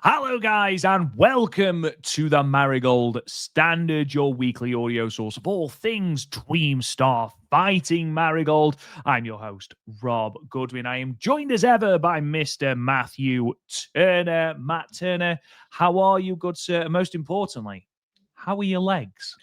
Hello, guys, and welcome to the Marigold Standard, your weekly audio source of all things Dream Star Fighting Marigold. I'm your host, Rob Goodwin. I am joined as ever by Mr. Matthew Turner. Matt Turner, how are you, good sir? And most importantly, how are your legs?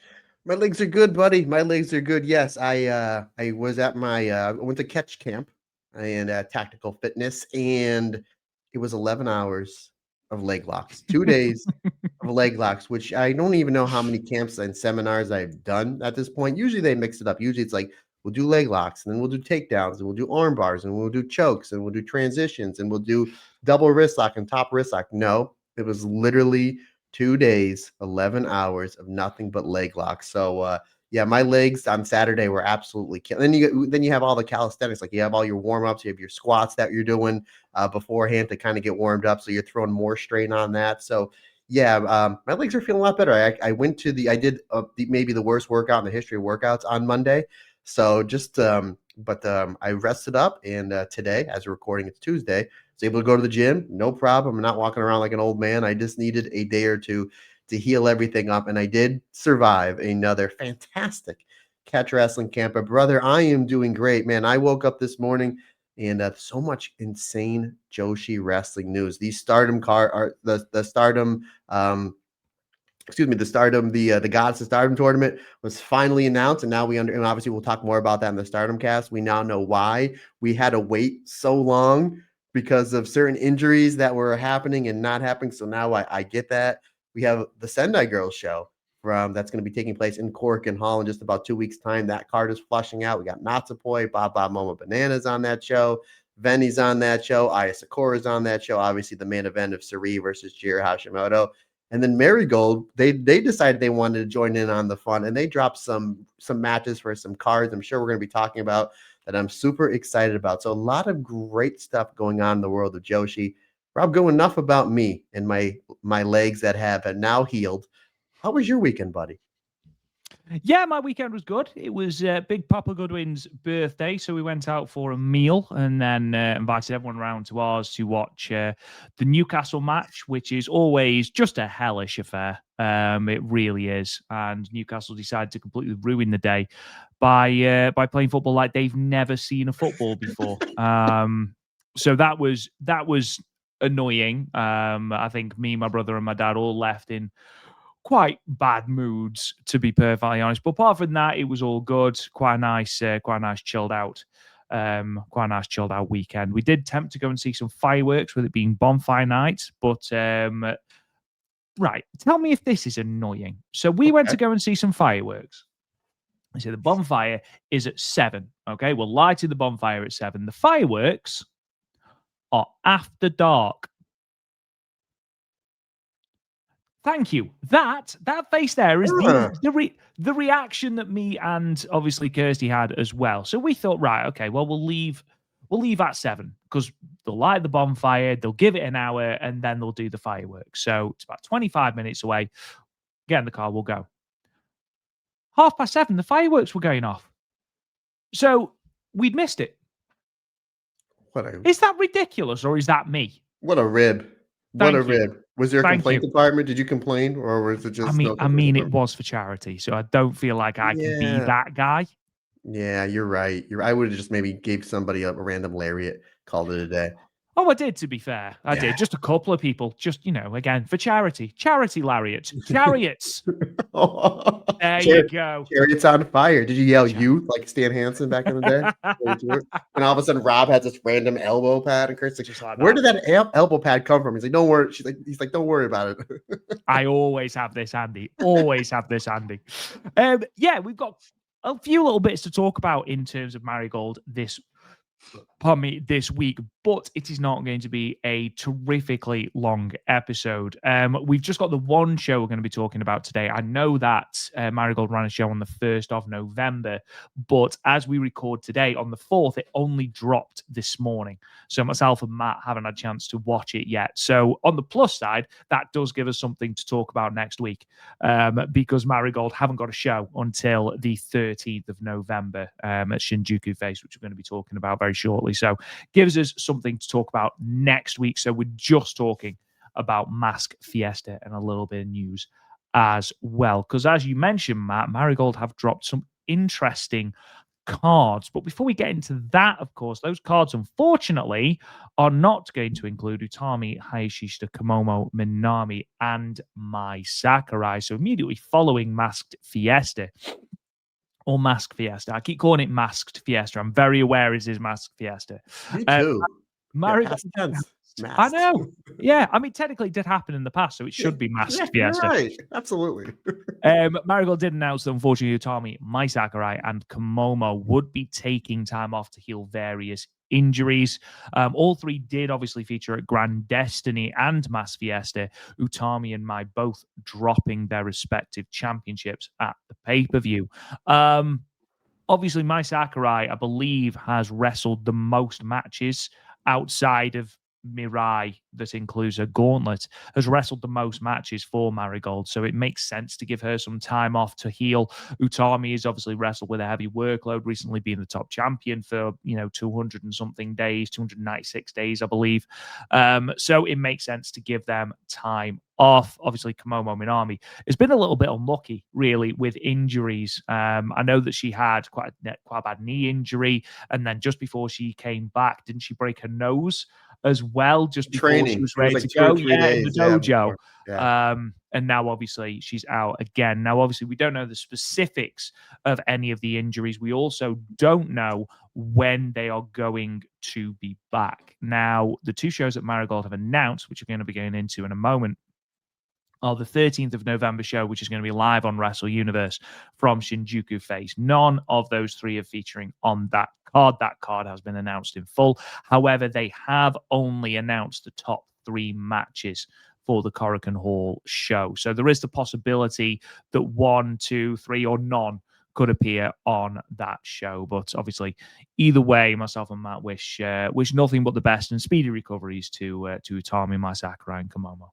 My legs are good, buddy. My legs are good. Yes, I was at my I went to catch camp and tactical fitness, and it was 11 hours of leg locks, 2 days of leg locks, which I don't even know how many camps and seminars I've done at this point. Usually they mix it up. Usually it's like we'll do leg locks, and then we'll do takedowns, and we'll do arm bars, and we'll do chokes, and we'll do transitions, and we'll do double wrist lock and top wrist lock. No, it was literally 2 days, 11 hours of nothing but leg locks. So yeah, my legs on Saturday were absolutely killing. Then you have all the calisthenics, like you have all your warm ups, you have your squats that you're doing beforehand to kind of get warmed up, so you're throwing more strain on that. So yeah, my legs are feeling a lot better. I went to I did maybe the worst workout in the history of workouts on Monday. So I rested up, and today, as we're recording, it's Tuesday. I was able to go to the gym, no problem. I'm not walking around like an old man. I just needed a day or two to heal everything up, and I did survive another fantastic catch wrestling camp. But brother, I am doing great, man. I woke up this morning and so much insane Joshi wrestling news. These Stardom car are the Stardom the Stardom, the Goddess of Stardom tournament was finally announced, and now and obviously we'll talk more about that in the Stardom cast. We now know why we had to wait so long because of certain injuries that were happening and not happening. So now I get that. We have the Sendai Girls show from that's going to be taking place in Korakuen Hall in just about 2 weeks' time. That card is flushing out. We got Natsupoi, Bob Momo Bananas on that show. Venny's on that show. Aya Sakura's on that show. Obviously, the main event of Sari versus Jiro Hashimoto. And then Marigold, they decided they wanted to join in on the fun, and they dropped some matches for some cards. I'm sure we're going to be talking about that. I'm super excited about. So a lot of great stuff going on in the world of Joshi. Rob, go enough about me and my legs that have now healed. How was your weekend, buddy? Yeah, my weekend was good. It was Big Papa Goodwin's birthday, so we went out for a meal and then invited everyone around to ours to watch the Newcastle match, which is always just a hellish affair. It really is, and Newcastle decided to completely ruin the day by playing football like they've never seen a football before. So that was annoying. I think me, my brother, and my dad all left in quite bad moods, to be perfectly honest. But apart from that, it was all good. Quite a nice chilled out weekend. We did attempt to go and see some fireworks with it being bonfire night, but right, tell me if this is annoying. So we went to Okay. go and see some fireworks. I say the bonfire is at 7. Okay, we're lighting the bonfire at 7. The fireworks are after dark. Thank you. That face there is the reaction that me and obviously Kirsty had as well. So we thought, right, okay, well we'll leave at 7 because they'll light the bonfire, they'll give it an hour, and then they'll do the fireworks. So it's about 25 minutes away. Get in the car, we'll go. 7:30, the fireworks were going off. So we'd missed it. What a Is that ridiculous or is that me? what a rib. What a Thank you. rib. Was there a Thank complaint you. department? Did you complain, or was it I just mean, no I complaint mean, it department? was for charity, so I don't feel like I can be Yeah. that guy. Yeah, you're right. I would have just maybe gave somebody a random lariat, called it a day. Oh, I did, to be fair. I Yeah. did. Just a couple of people, just, again, for charity. Charity lariats. Chariots. There you Char- go. Chariots on fire. Did you yell Cha- youth like Stan Hansen back in the day? And all of a sudden, Rob has this random elbow pad, and Kurt's like, just like "Where that. did that elbow pad come from?" He's like, "Don't worry." He's like, "Don't worry about it." I always have this handy. Always have this handy. Yeah, we've got a few little bits to talk about in terms of Marigold this week, but it is not going to be a terrifically long episode. We've just got the one show we're going to be talking about today. I know that Marigold ran a show on the 1st of November, but as we record today on the 4th, it only dropped this morning. So myself and Matt haven't had a chance to watch it yet. So on the plus side, that does give us something to talk about next week, because Marigold haven't got a show until the 13th of November at Shinjuku Face, which we're going to be talking about very shortly. So gives us something to talk about next week. So we're just talking about Mask Fiesta and a little bit of news as well. Because as you mentioned, Matt, Marigold have dropped some interesting cards. But before we get into that, of course, those cards, unfortunately, are not going to include Utami, Hayashishita, Komomo, Minami, and Mai Sakurai. So immediately following Masked Fiesta, or Mask Fiesta. I keep calling it Masked Fiesta. I'm very aware it is Masked Fiesta. Me Uh, too. Yeah, Marigold. past tense. I Masked. know. Yeah, I mean, technically, it did happen in the past, so it should be Yeah, Masked you're Fiesta. right. Absolutely. Marigold did announce that unfortunately Utami, Mai Sakurai, and Komomo would be taking time off to heal various injuries. All three did obviously feature at Grand Destiny and Mass Fiesta. Utami and Mai both dropping their respective championships at the pay-per-view. Obviously, Mai Sakurai, I believe, has wrestled the most matches outside of Mirai, that includes a gauntlet, has wrestled the most matches for Marigold. So it makes sense to give her some time off to heal. Utami has obviously wrestled with a heavy workload, recently being the top champion for, 200 and something days, 296 days, I believe. So it makes sense to give them time off. Obviously, Komomo Minami has been a little bit unlucky, really, with injuries. I know that she had quite a bad knee injury, and then just before she came back, didn't she break her nose as well just before she Training. was It was ready like to 2 or go? 3 Yeah, in the days, yeah, dojo. before. Yeah. And now obviously she's out again. Now, obviously, we don't know the specifics of any of the injuries. We also don't know when they are going to be back. Now, the two shows that Marigold have announced, which we're going to be going into in a moment, are the 13th of November show, which is going to be live on Wrestle Universe from Shinjuku Face. None of those three are featuring on that card. That card has been announced in full. However, they have only announced the top 3 matches for the Korakuen Hall show. So there is the possibility that 1, 2, 3, or none could appear on that show. But obviously, either way, myself and Matt wish nothing but the best and speedy recoveries to Utami, Mai Sakurai, and Komomo.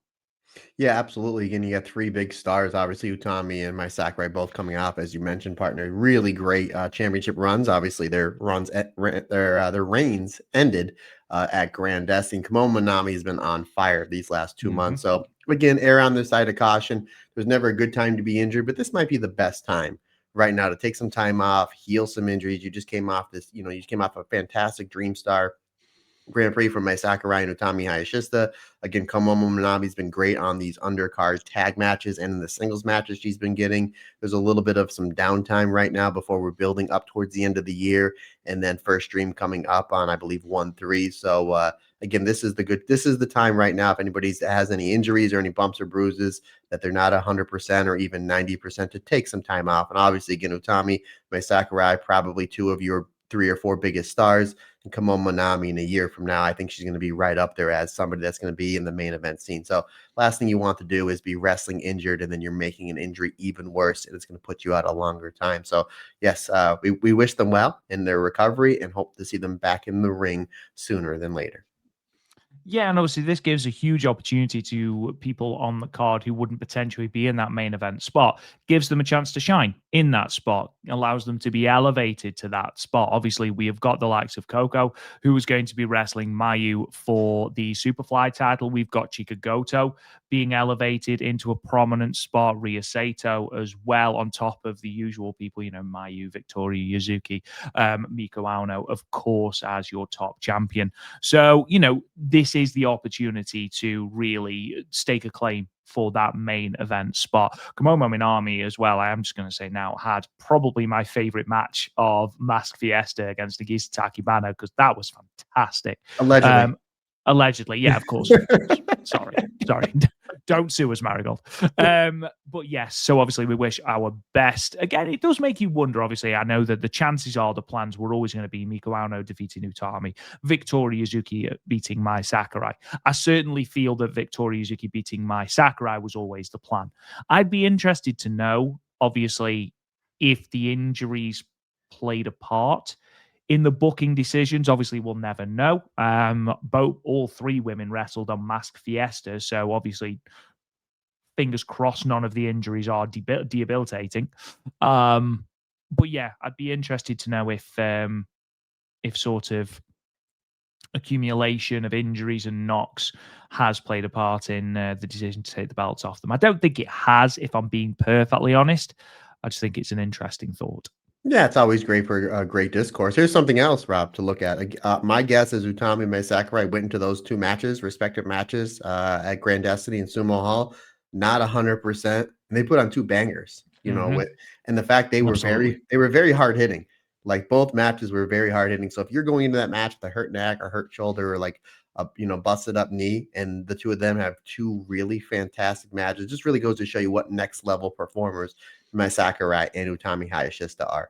Yeah, absolutely. Again, you got 3 big stars, obviously Utami and Mai Sakurai both coming off, as you mentioned, partner. Really great championship runs. Obviously, their runs their reigns ended at Grand Destiny. Komomo Minami has been on fire these last 2 months. So again, err on the side of caution. There's never a good time to be injured, but this might be the best time right now to take some time off, heal some injuries. You just came off you just came off a fantastic Dream Star Grand Prix from Mai Sakurai and Utami Hayashishita. Again, Komomo Minami's been great on these undercard tag matches and in the singles matches she's been getting. There's a little bit of some downtime right now before we're building up towards the end of the year, and then first stream coming up on, I believe, 1/3. So again, this is the time right now. If anybody has any injuries or any bumps or bruises that they're not 100% or even 90%, to take some time off. And obviously, again, Utami, Mai Sakurai, probably 2 of your 3 or 4 biggest stars. And Komomo Minami in a year from now, I think she's going to be right up there as somebody that's going to be in the main event scene. So last thing you want to do is be wrestling injured, and then you're making an injury even worse, and it's going to put you out a longer time. So yes, we wish them well in their recovery and hope to see them back in the ring sooner than later. Yeah, and obviously this gives a huge opportunity to people on the card who wouldn't potentially be in that main event spot. Gives them a chance to shine in that spot, allows them to be elevated to that spot. Obviously, we have got the likes of Coco, who is going to be wrestling Mayu for the Superfly title. We've got Chika Goto being elevated into a prominent spot, Rhea Sato as well, on top of the usual people, Mayu, Victoria, Yuzuki, Miko Aono, of course, as your top champion. So, this is the opportunity to really stake a claim for that main event spot. Komomo Minami as well, I am just going to say now, had probably my favorite match of Mask Fiesta against Nagisa Tachibana, because that was fantastic. Allegedly. Allegedly, yeah, of course. Sorry. Don't sue us, Marigold. But yes, so obviously we wish our best. Again, it does make you wonder. Obviously, I know that the chances are the plans were always going to be Miko Aono defeating Utami, Victoria Yuzuki beating Mai Sakurai. I certainly feel that Victoria Yuzuki beating Mai Sakurai was always the plan. I'd be interested to know, obviously, if the injuries played a part in the booking decisions. Obviously, we'll never know. All 3 women wrestled on Mask Fiesta, so obviously, fingers crossed, none of the injuries are debilitating. But yeah, I'd be interested to know if sort of accumulation of injuries and knocks has played a part in the decision to take the belts off them. I don't think it has, if I'm being perfectly honest. I just think it's an interesting thought. Yeah, it's always great for great discourse. Here's something else, Rob, to look at. My guess is Utami and Sakurai went into those two matches, respective matches, at Grand Destiny and Sumo Hall, not 100%. And they put on two bangers, with and the fact they were very hard hitting. Like both matches were very hard hitting. So if you're going into that match with a hurt neck or hurt shoulder or like a busted up knee, and the two of them have two really fantastic matches, it just really goes to show you what next level performers my Sakurai and Utami Hayashishita are.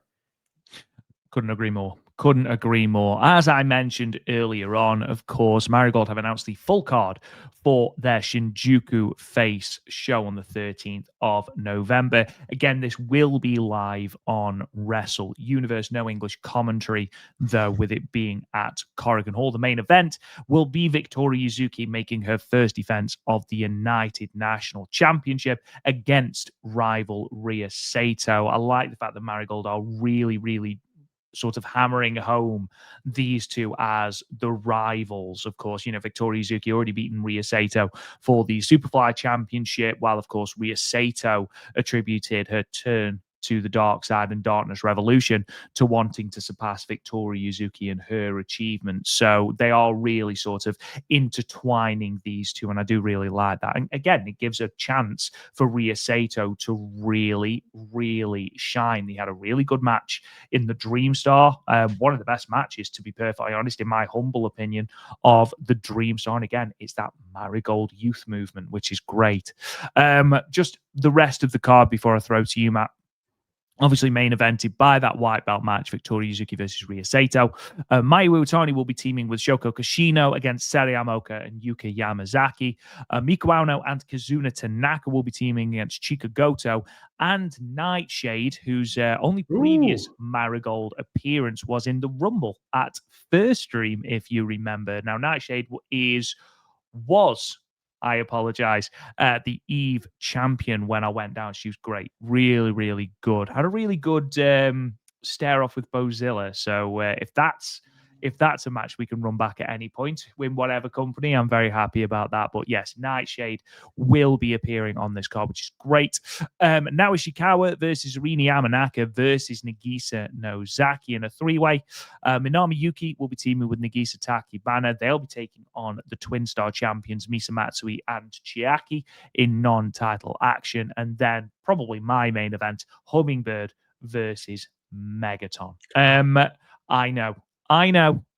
Couldn't agree more. Couldn't agree more. As I mentioned earlier on, of course, Marigold have announced the full card for their Shinjuku Face show on the 13th of November. Again, this will be live on Wrestle Universe. No English commentary, though, with it being at Korakuen Hall. The main event will be Victoria Yuzuki making her first defense of the United National Championship against rival Rhea Sato. I like the fact that Marigold are really, really sort of hammering home these two as the rivals. Of course, Victoria Yuzuki already beaten Rhea Sato for the Superfly Championship, while, of course, Rhea Sato attributed her turn to the dark side and Darkness Revolution to wanting to surpass Victoria Yuzuki and her achievements. So they are really sort of intertwining these two, and I do really like that. And again, it gives a chance for Rhea Sato to really, really shine. They had a really good match in the Dream Star, one of the best matches, to be perfectly honest, in my humble opinion, of the Dream Star. And again, it's that Marigold youth movement, which is great. Just the rest of the card before I throw to you, Matt. Obviously, main evented by that white belt match, Victoria Yuzuki versus Rhea Sato. Mayu Iwatani will be teaming with Shoko Kashino against Seri Amoka and Yuka Yamazaki. Miku Aono and Kazuna Tanaka will be teaming against Chika Goto and Nightshade, whose only previous Marigold appearance was in the Rumble at First Stream, if you remember. Now, Nightshade was I apologize. The Eve champion when I went down. She was great. Really, really good. Had a really good stare off with Bozilla. So if that's a match we can run back at any point in whatever company, I'm very happy about that. But yes, Nightshade will be appearing on this card, which is great. Now Ishikawa versus Rini Yamanaka versus Nagisa Nozaki in a three-way. Minami Yuki will be teaming with Nagisa Tachibana. They'll be taking on the Twin Star champions Misa Matsui and Chiaki in non-title action. And then probably my main event, Hummingbird versus Megaton. I know.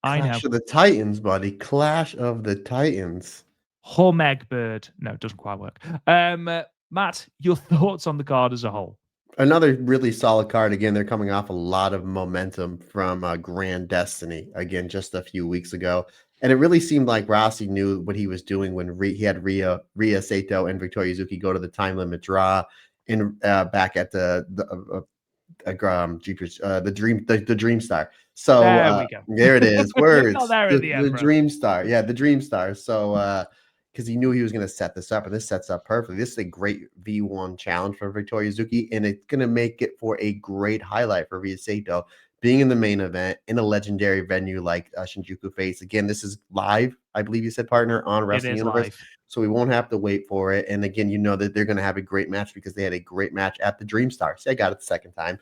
Clash of the Titans, buddy. Clash of the Titans. Hormegbird. No, it doesn't quite work. Matt, your thoughts on the card as a whole? Another really solid card. Again, they're coming off a lot of momentum from Grand Destiny, again, just a few weeks ago. And it really seemed like Rossi knew what he was doing when he had Rhea Sato and Victoria Yuzuki go to the time limit draw in back at the Dream Star. So there we go. There it is. Words. The Dream Star. Yeah, the Dream Star. So because he knew he was going to set this up, and this sets up perfectly. This is a great V1 challenge for Victoria Yuzuki, and it's going to make it for a great highlight for Rhea Sato being in the main event in a legendary venue like Shinjuku Face. Again, this is live, I believe you said, partner, on Wrestling Universe. Live. So we won't have to wait for it. And again, you know that they're going to have a great match because they had a great match at the Dream Star. See, I got it the second time.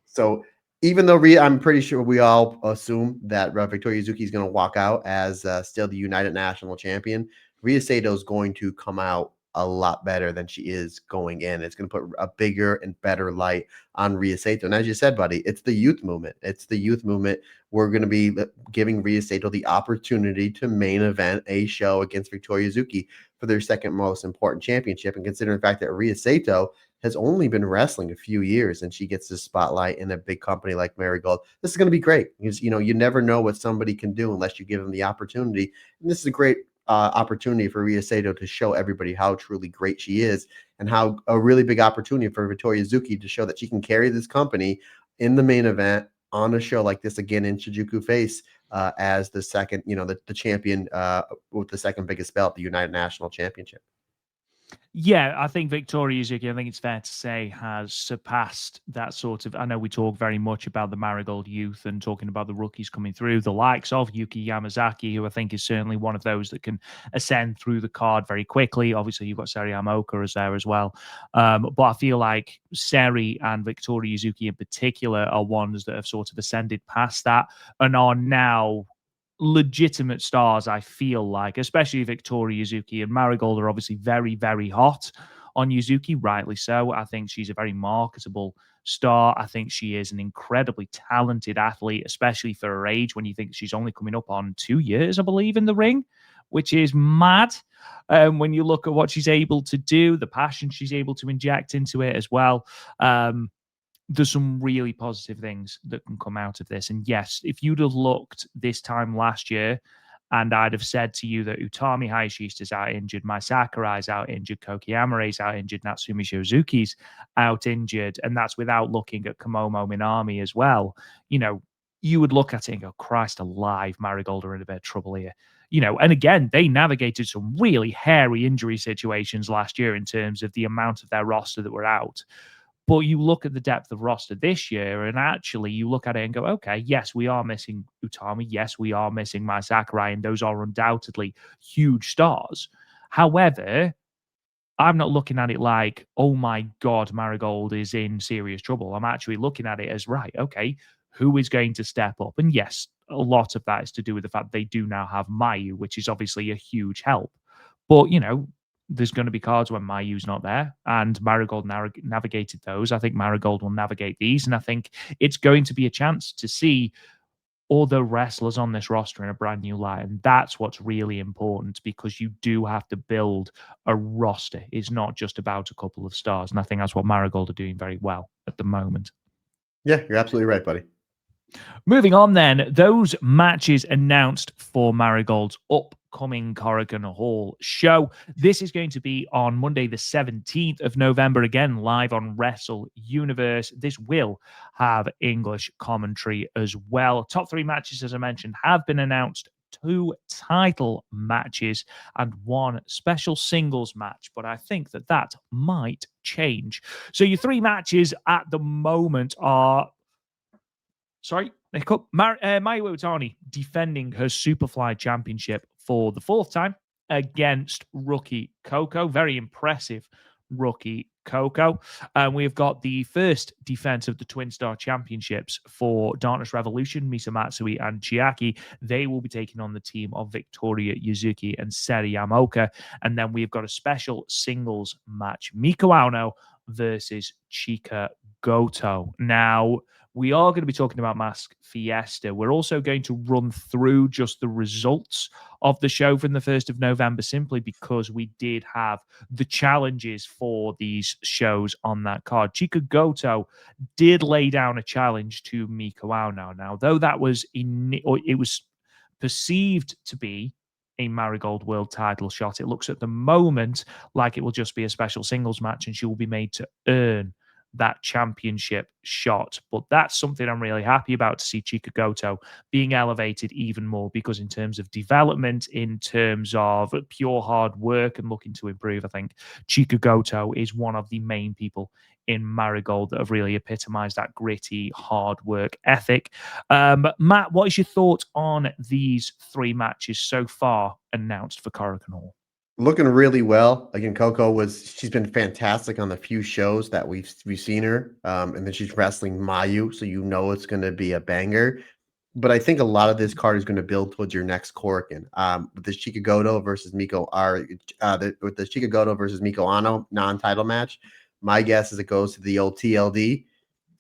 So even though I'm pretty sure we all assume that Victoria Yuzuki is going to walk out as still the United National Champion, Rhea Sato is going to come out a lot better than she is going in. It's going to put a bigger and better light on Rhea Sato. And as you said, buddy, it's the youth movement. It's the youth movement. We're going to be giving Rhea Sato the opportunity to main event a show against Victoria Yuzuki for their second most important championship. And considering the fact that Rhea Sato has only been wrestling a few years and she gets this spotlight in a big company like Marigold, this is going to be great because, you never know what somebody can do unless you give them the opportunity. And this is a great opportunity for Rhea Sato to show everybody how truly great she is, and how a really big opportunity for Victoria Yuzuki to show that she can carry this company in the main event on a show like this again in Shinjuku Face as the second, the champion with the second biggest belt, the United National Championship. Yeah, I think Victoria Yuzuki, I think it's fair to say, has surpassed that sort of. I know we talk very much about the Marigold youth and talking about the rookies coming through, the likes of Yuki Yamazaki, who I think is certainly one of those that can ascend through the card very quickly. Obviously, you've got Seri Amoka as there as well. But I feel like Seri and Victoria Yuzuki in particular are ones that have sort of ascended past that and are now legitimate stars, I feel like, especially Victoria Yuzuki and Marigold are obviously very, very hot on Yuzuki, rightly so. I think she's a very marketable star. I think she is an incredibly talented athlete, especially for her age, when you think she's only coming up on 2 years, I believe, in the ring, which is mad. When you look at what she's able to do, the passion she's able to inject into it as well. There's some really positive things that can come out of this. And yes, if you'd have looked this time last year and I'd have said to you that Utami Hayashista's out injured, Mai Sakurai's out injured, Koki Amare's out injured, Natsumi Shozuki's out injured, and that's without looking at Komomo Minami as well, you would look at it and go, Christ alive, Marigold are in a bit of trouble here. And again, they navigated some really hairy injury situations last year in terms of the amount of their roster that were out. But you look at the depth of roster this year, and actually you look at it and go, okay, yes, we are missing Utami. Yes, we are missing Mai Sakurai, and those are undoubtedly huge stars. However, I'm not looking at it like, oh my God, Marigold is in serious trouble. I'm actually looking at it as, right, okay, who is going to step up? And yes, a lot of that is to do with the fact they do now have Mayu, which is obviously a huge help. But, there's going to be cards when Mayu's not there, and Marigold navigated those. I think Marigold will navigate these, and I think it's going to be a chance to see all the wrestlers on this roster in a brand new light. And that's what's really important because you do have to build a roster. It's not just about a couple of stars. And I think that's what Marigold are doing very well at the moment. Yeah, you're absolutely right, buddy. Moving on then, those matches announced for Marigold's upcoming Korakuen Hall show. This is going to be on Monday, the 17th of November, again, live on Wrestle Universe. This will have English commentary as well. Top three matches, as I mentioned, have been announced. 2 title matches and 1 special singles match, but I think that might change. So your 3 matches at the moment are Mayu Iwatani defending her Superfly Championship for the 4th time against rookie Coco. Very impressive rookie Coco. And we've got the first defense of the Twin Star Championships for Darkness Revolution, Misa Matsui and Chiaki. They will be taking on the team of Victoria Yuzuki and Seri Yamoka. And then we've got a special singles match, Miko Aono versus Chika Goto. Now, we are going to be talking about Mask Fiesta. We're also going to run through just the results of the show from the 1st of November, simply because we did have the challenges for these shows on that card. Chika Goto did lay down a challenge to Miko Aono. Now, though that was it was perceived to be a Marigold World title shot, it looks at the moment like it will just be a special singles match, and she will be made to earn that championship shot. But that's something I'm really happy about, to see Chika Goto being elevated even more, because in terms of development, in terms of pure hard work and looking to improve, I think Chika Goto is one of the main people in Marigold that have really epitomized that gritty hard work ethic. Matt, what is your thought on these 3 matches so far announced for Korakuen Hall? Looking really well. Again, she's been fantastic on the few shows that we've seen her. And then she's wrestling Mayu, so it's going to be a banger. But I think a lot of this card is going to build towards your next Korakuen. With the Chika Goto versus Miko, with the Chika Goto versus Miko Ano non-title match, my guess is it goes to the old TLD,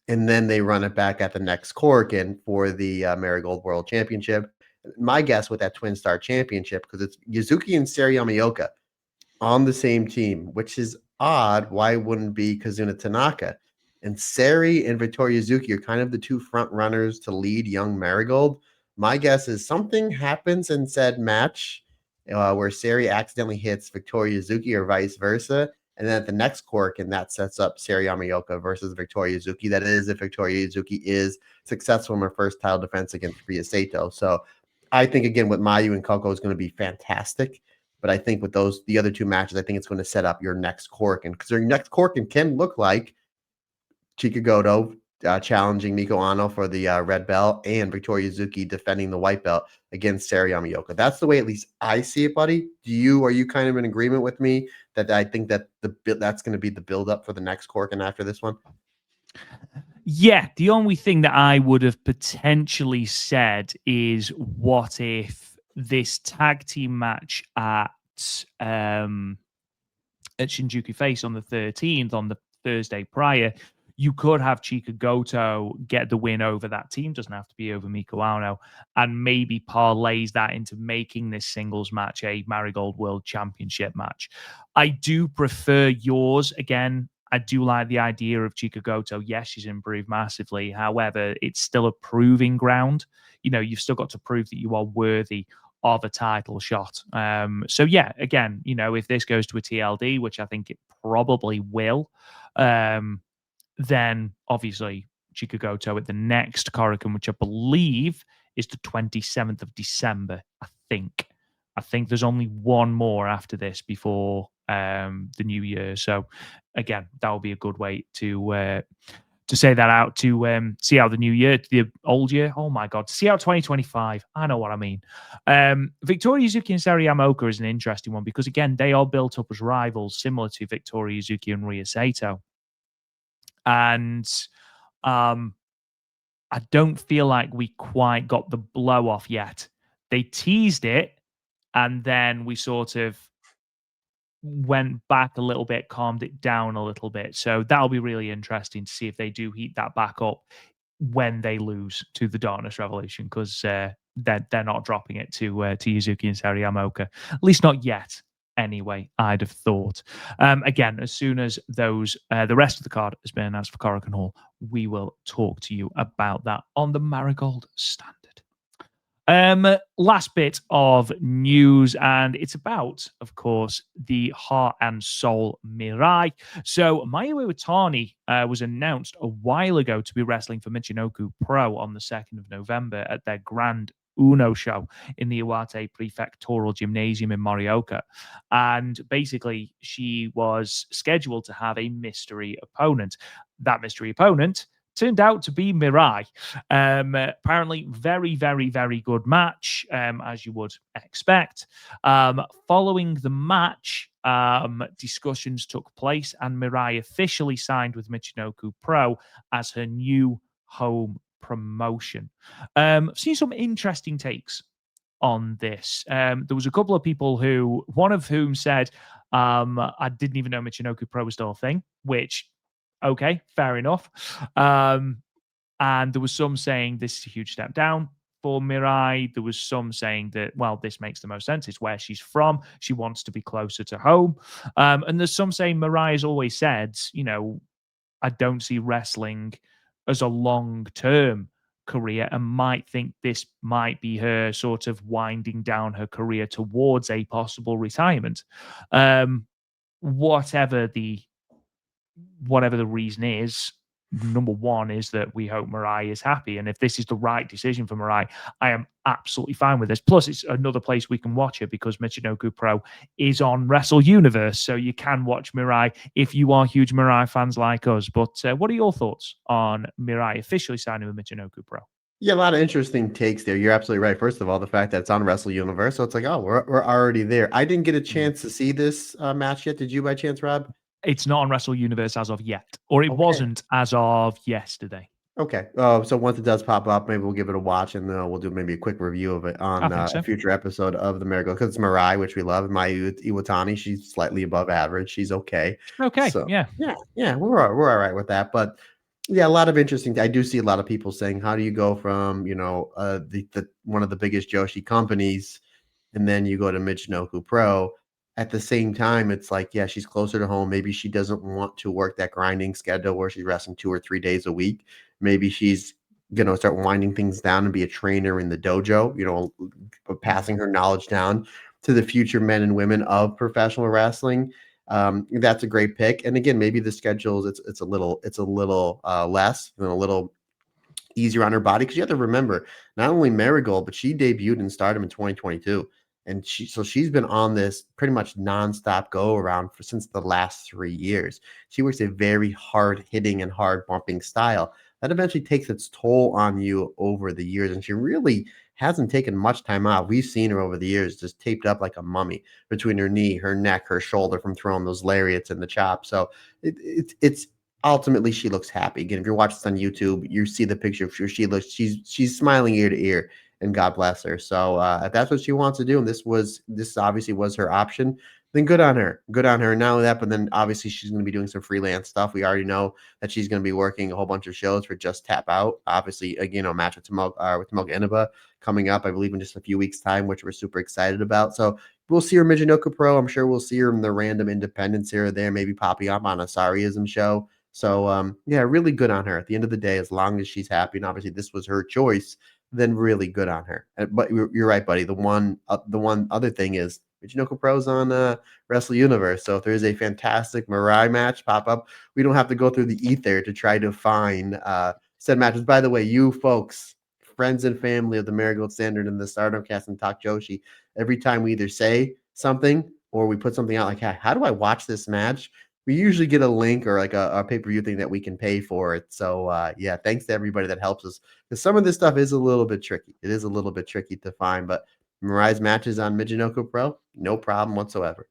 and then they run it back at the next Korakuen for the Marigold World Championship. My guess with that Twin Star Championship, because it's Yuzuki and Seri Yamaoka on the same team, which is odd. Why wouldn't be Kazuna Tanaka? And Seri and Victoria Yuzuki are kind of the 2 front runners to lead young Marigold. My guess is something happens in said match where Seri accidentally hits Victoria Yuzuki or vice versa. And then at the next cork, and that sets up Seri Yamaoka versus Victoria Yuzuki. That is, if Victoria Yuzuki is successful in her first title defense against Rhea Sato. So I think, again, with Mayu and Coco is going to be fantastic. But I think with the other two matches, I think it's going to set up your next Korakuen, because your next Korakuen can look like Chikagoto challenging Miko Ano for the red belt, and Victoria Yuzuki defending the white belt against Sarah Yamaoka. That's the way at least I see it, buddy. Are you kind of in agreement with me that I think that that's going to be the build up for the next Korakuen after this one? Yeah, the only thing that I would have potentially said is, what if this tag team match at Shinjuku Face on the 13th, on the Thursday prior, you could have Chika Goto get the win over that team. Doesn't have to be over Miko Ano, and maybe parlays that into making this singles match a Marigold World Championship match. I do prefer yours. Again, I do like the idea of Chika Goto. Yes, she's improved massively. However, it's still a proving ground. You've still got to prove that you are worthy of a title shot. So yeah, again, if this goes to a TLD, which I think it probably will, then obviously Chika Goto at the next Korakuen, which I believe is the 27th of December. I think there's only one more after this before the new year. So again, that will be a good way to say that out, to see how the old year, oh my God, to see how 2025, I know what I mean. Victoria Yuzuki and Sarah Yamaoka is an interesting one, because again, they are built up as rivals, similar to Victoria Yuzuki and Rhea Sato. And I don't feel like we quite got the blow off yet. They teased it, and then we sort of went back a little bit, calmed it down a little bit. So that'll be really interesting to see if they do heat that back up when they lose to the Darkness Revolution, because they're not dropping it to Yuzuki and Sarah Yamaoka, at least not yet. Anyway, I'd have thought. Again, as soon as the rest of the card has been announced for Korakuen Hall, we will talk to you about that on the Marigold Standard. Last bit of news, and it's about, of course, the Heart and Soul Mirai. So Mayu Iwatani was announced a while ago to be wrestling for Michinoku Pro on the 2nd of November at their Grand Uno show in the Iwate Prefectural Gymnasium in Morioka. And basically, she was scheduled to have a mystery opponent. That mystery opponent turned out to be Mirai. Apparently, very, very, very good match, as you would expect. Following the match, discussions took place, and Mirai officially signed with Michinoku Pro as her new home promotion. I've seen some interesting takes on this. There was a couple of people one of whom said, I didn't even know Michinoku Pro was still a thing, which, okay, fair enough. And there was some saying this is a huge step down for Mirai. There was some saying that, well, this makes the most sense. It's where she's from. She wants to be closer to home. And there's some saying Mirai has always said, I don't see wrestling as a long-term career, and might think this might be her sort of winding down her career towards a possible retirement. Whatever the reason is, number one is that we hope Mirai is happy. And if this is the right decision for Mirai, I am absolutely fine with this. Plus, it's another place we can watch it, because Michinoku Pro is on Wrestle Universe. So you can watch Mirai if you are huge Mirai fans like us. But what are your thoughts on Mirai officially signing with Michinoku Pro? Yeah, a lot of interesting takes there. You're absolutely right. First of all, the fact that it's on Wrestle Universe, so it's like, oh, we're already there. I didn't get a chance to see this match yet. Did you, by chance, Rob? It's not on Wrestle Universe as of yet, or it wasn't as of yesterday. Okay. So once it does pop up, maybe we'll give it a watch, and we'll do maybe a quick review of it on a future episode of the Marigold, because it's Mirai, which we love. Mayu Iwatani, she's slightly above average. She's okay. Okay. So, yeah. We're all right with that. But yeah, a lot of interesting. I do see a lot of people saying, how do you go from the one of the biggest Joshi companies, and then you go to Michinoku Pro? At the same time, it's like, yeah, she's closer to home. Maybe she doesn't want to work that grinding schedule where she's wrestling 2 or 3 days a week. Maybe she's going to start winding things down and be a trainer in the dojo, passing her knowledge down to the future men and women of professional wrestling. That's a great pick. And again, maybe the schedules, it's a little less and a little easier on her body, because you have to remember, not only Marigold, but she debuted in Stardom in 2022. And she's been on this pretty much nonstop go around since the last 3 years. She works a very hard hitting and hard bumping style that eventually takes its toll on you over the years. And she really hasn't taken much time off. We've seen her over the years just taped up like a mummy between her knee, her neck, her shoulder from throwing those lariats and the chop. So it's ultimately she looks happy. Again, if you're watching this on YouTube, you see the picture of her. She's smiling ear to ear, and God bless her. So if that's what she wants to do, and this obviously was her option, then good on her. Good on her. Not only that, but then obviously she's going to be doing some freelance stuff. We already know that she's going to be working a whole bunch of shows for Just Tap Out. Obviously, again, a match with Tomoka Inaba coming up, I believe, in just a few weeks' time, which we're super excited about. So we'll see her Michinoku Pro. I'm sure we'll see her in the random independents here or there, maybe popping up on a Sariism show. So yeah, really good on her. At the end of the day, as long as she's happy, and obviously this was her choice, then really good on her. But you're right, buddy. The one other thing is Michinoku Pro's on Wrestle Universe. So if there is a fantastic Mirai match pop up, we don't have to go through the ether to try to find said matches. By the way, you folks, friends and family of the Marigold Standard and the Stardom Cast and Talk Joshi, every time we either say something or we put something out like, hey, how do I watch this match? We usually get a link or like a pay-per-view thing that we can pay for it. So yeah, thanks to everybody that helps us, because some of this stuff is a little bit tricky. It is a little bit tricky to find, but Mirai's matches on Michinoku Pro, no problem whatsoever.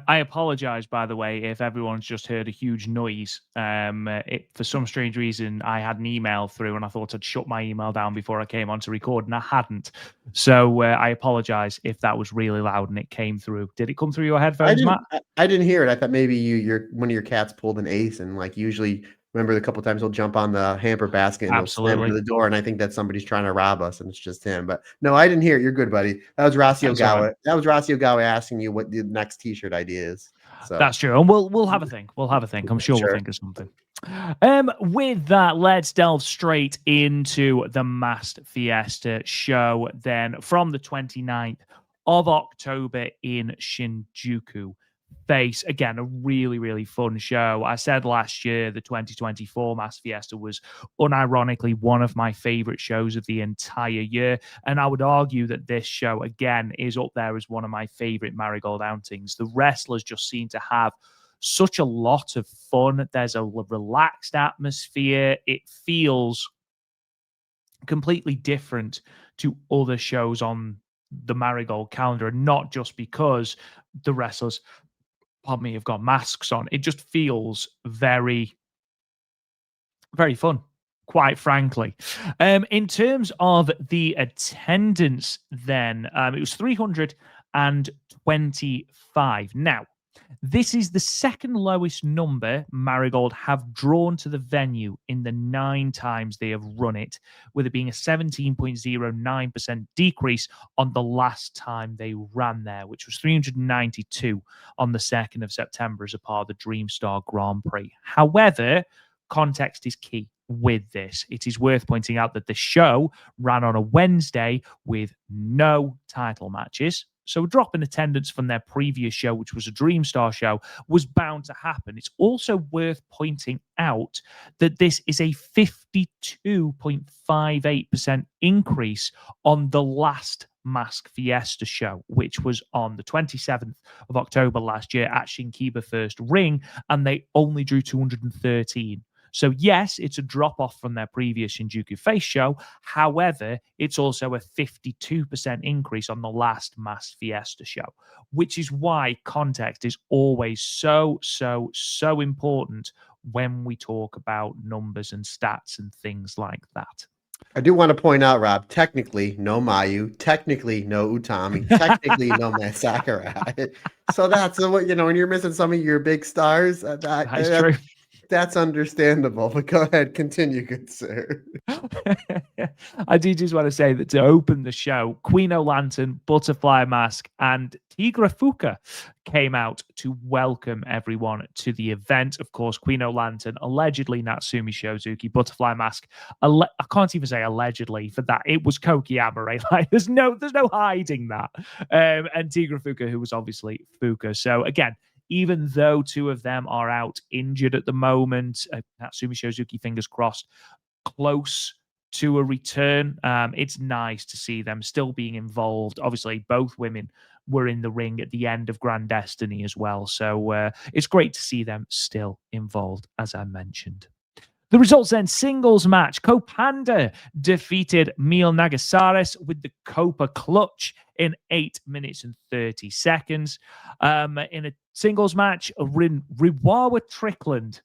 I apologize, by the way, if everyone's just heard a huge noise. For some strange reason, I had an email through and I thought I'd shut my email down before I came on to record, and I hadn't. So I apologize if that was really loud and it came through. Did it come through your headphones, Matt? I didn't hear it. I thought maybe your one of your cats pulled an ace, and like usually, remember the couple times he'll jump on the hamper basket and he'll slam into Absolutely. the door, and I think that somebody's trying to rob us, and it's just him. But no, I didn't hear it. You're good, buddy. That was Rossi That's all right. Ogawa. That was Rossi Ogawa asking you what the next T-shirt idea is. So That's true. And we'll have a think. We'll have a think. I'm sure we'll think of something. With that, let's delve straight into the Masked Fiesta show then from the 29th of October in Shinjuku. Face again, a really, really fun show. I said last year the 2024 Masked Fiesta was unironically one of my favorite shows of the entire year. And I would argue that this show, again, is up there as one of my favorite Marigold outings. The wrestlers just seem to have such a lot of fun. There's a relaxed atmosphere. It feels completely different to other shows on the Marigold calendar, and not just because the wrestlers, pardon me, have got masks on. It just feels very, very fun, quite frankly. In terms of the attendance, then it was 325. Now, this is the second lowest number Marigold have drawn to the venue in the 9 times they have run it, with it being a 17.09% decrease on the last time they ran there, which was 392 on the 2nd of September as a part of the Dreamstar Grand Prix. However, context is key with this. It is worth pointing out that the show ran on a Wednesday with no title matches. So a drop in attendance from their previous show, which was a Dreamstar show, was bound to happen. It's also worth pointing out that this is a 52.58% increase on the last Mask Fiesta show, which was on the 27th of October last year at Shinkiba First Ring, and they only drew 213. So yes, it's a drop off from their previous Shinjuku Face show. However, it's also a 52% increase on the last Masked Fiesta show, which is why context is always so important when we talk about numbers and stats and things like that. I do want to point out, Rob, technically no Mayu, technically no Utami, technically no Matt Sakurai. So that's what, when you're missing some of your big stars, That is true. That's understandable, but go ahead, continue, good sir. I do just want to say that to open the show, Queen O'Lantern, Butterfly Mask, and Tigra Fuka came out to welcome everyone to the event. Of course, Queen O'Lantern, allegedly Natsumi Shozuki, Butterfly Mask. I can't even say allegedly for that. It was Koki Amare. Like, there's no hiding that. And Tigra Fuka, who was obviously Fuka. So again, even though 2 of them are out injured at the moment, Natsumi Shozuki, fingers crossed, close to a return. It's nice to see them still being involved. Obviously, both women were in the ring at the end of Grand Destiny as well. So it's great to see them still involved, as I mentioned. The results then: singles match. Kopanda defeated Mil Nagasaris with the Copa Clutch in 8 minutes and 30 seconds. In a singles match, Riwawa Trickland,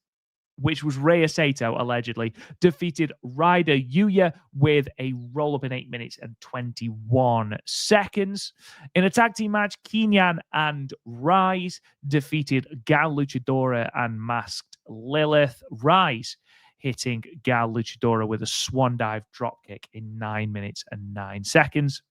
which was Rhea Sato, allegedly, defeated Ryder Yuya with a roll-up in 8 minutes and 21 seconds. In a tag team match, Kenyan and Rise defeated Gal Luchadora and Masked Lilith. Rise hitting Gal Luchadora with a swan dive dropkick in 9 minutes and 9 seconds.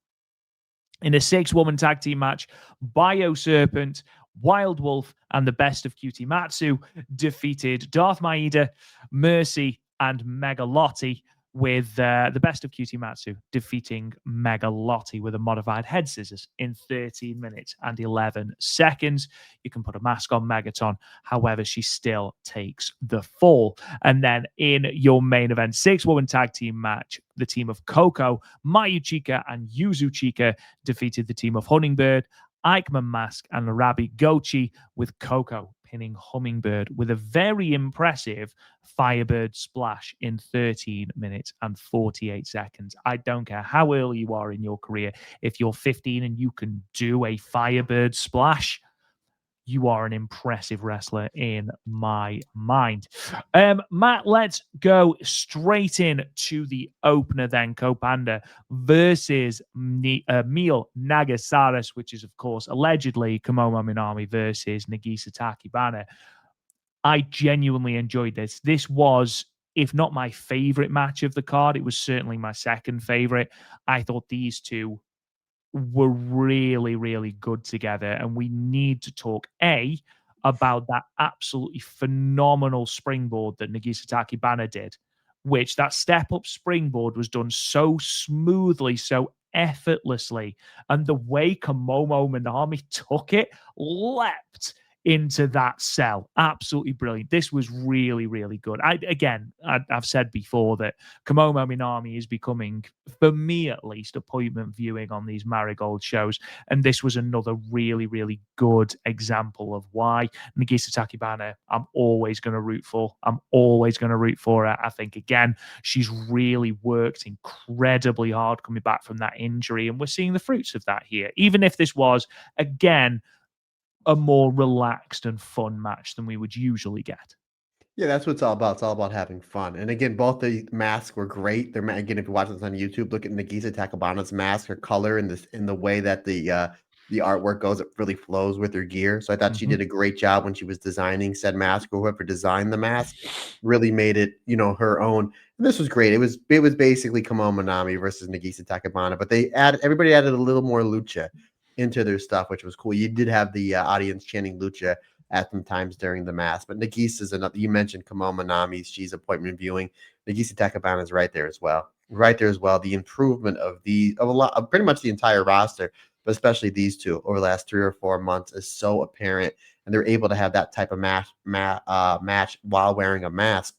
In a 6-woman tag team match, Bio Serpent, Wild Wolf, and the Best of Cutie Matsu defeated Darth Maeda, Mercy, and Megalotti, with the Best of Cutie Matsu defeating Megalotti with a modified head scissors in 13 minutes and 11 seconds. You can put a mask on Megaton, however, she still takes the fall. And then in your main event 6-woman tag team match, the team of Coco, Mayu Chika, and Yuzu Chika defeated the team of Hummingbird, Eichmann Mask, and Rabi Gochi, with Coco pinning Hummingbird with a very impressive Firebird splash in 13 minutes and 48 seconds. I don't care how early you are in your career. If you're 15 and you can do a Firebird splash, you are an impressive wrestler in my mind. Matt, let's go straight in to the opener then. Kopanda versus Mil Nagasaris, which is, of course, allegedly Komomo Minami versus Nagisa Tachibana. I genuinely enjoyed this. This was, if not my favorite match of the card, it was certainly my second favorite. I thought these two were really, really good together. And we need to talk, about that absolutely phenomenal springboard that Nagisa Tachibana did, which that step-up springboard was done so smoothly, so effortlessly. And the way Komomo Minami took it, leapt into that cell. Absolutely brilliant. This was really, really good. I've said before that Komomo Minami is becoming, for me at least, appointment viewing on these Marigold shows. And this was another really, really good example of why. Nagisa Tachibana, I'm always going to root for. I'm always going to root for her. I think, again, she's really worked incredibly hard coming back from that injury. And we're seeing the fruits of that here. Even if this was, again, a more relaxed and fun match than we would usually get. Yeah, that's what it's all about. It's all about having fun. And again, both the masks were great. Again, if you watch this on YouTube, look at Nagisa Tachibana's mask, her color, and this in the way that the artwork goes, it really flows with her gear. So I thought she did a great job when she was designing said mask, or whoever designed the mask really made it, her own. And this was great. It was basically Komomo Minami versus Nagisa Tachibana, but everybody added a little more lucha into their stuff, which was cool. You did have the audience chanting lucha at some times during the mass. But Nagisa's another. You mentioned Komomo Minami. She's appointment viewing. Nagisa Tachibana is right there as well. Right there as well. The improvement of pretty much the entire roster, but especially these two over the last 3 or 4 months is so apparent, and they're able to have that type of match while wearing a mask.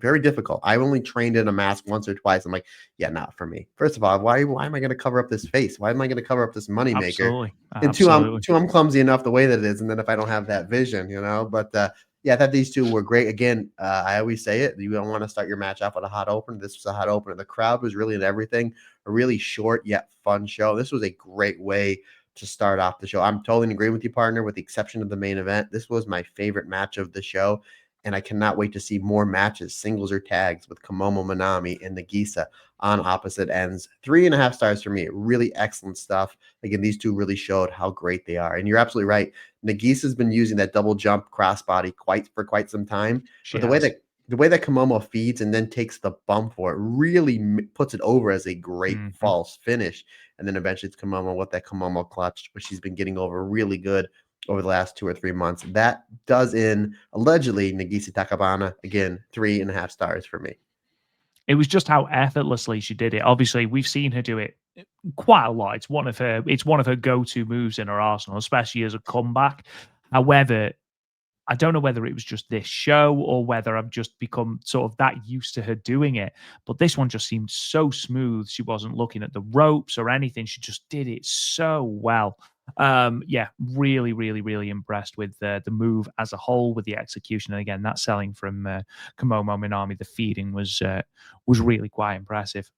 Very difficult. I only trained in a mask once or twice. I'm like, yeah, not for me. First of all, why am I going to cover up this face? Why am I going to cover up this moneymaker? Absolutely. And two, I'm clumsy enough the way that it is, and then if I don't have that vision, But yeah, I thought these two were great. Again, I always say it: you don't want to start your match off with a hot opener. This was a hot opener. The crowd was really in everything. A really short yet fun show. This was a great way to start off the show. I'm totally in agreement with you, partner. With the exception of the main event, this was my favorite match of the show. And I cannot wait to see more matches, singles or tags, with Komomo Minami and Nagisa on opposite ends. 3.5 stars for me. Really excellent stuff. Again, these two really showed how great they are. And you're absolutely right. Nagisa's been using that double jump crossbody for quite some time. But the way that Komomo feeds and then takes the bump for it really puts it over as a great false finish. And then eventually it's Komomo with that Komomo clutch, which she's been getting over really good over the last 2 or 3 months. That does in allegedly Nagisa Tachibana. Again, 3.5 stars for me. It was just how effortlessly she did it. Obviously, we've seen her do it quite a lot. It's one of her go-to moves in her arsenal, especially as a comeback. However, I don't know whether it was just this show or whether I've just become sort of that used to her doing it. But this one just seemed so smooth. She wasn't looking at the ropes or anything. She just did it so well. Yeah, really, really, really impressed with the move as a whole, with the execution. And again, that selling from Komomo Minami, the feeding was really quite impressive.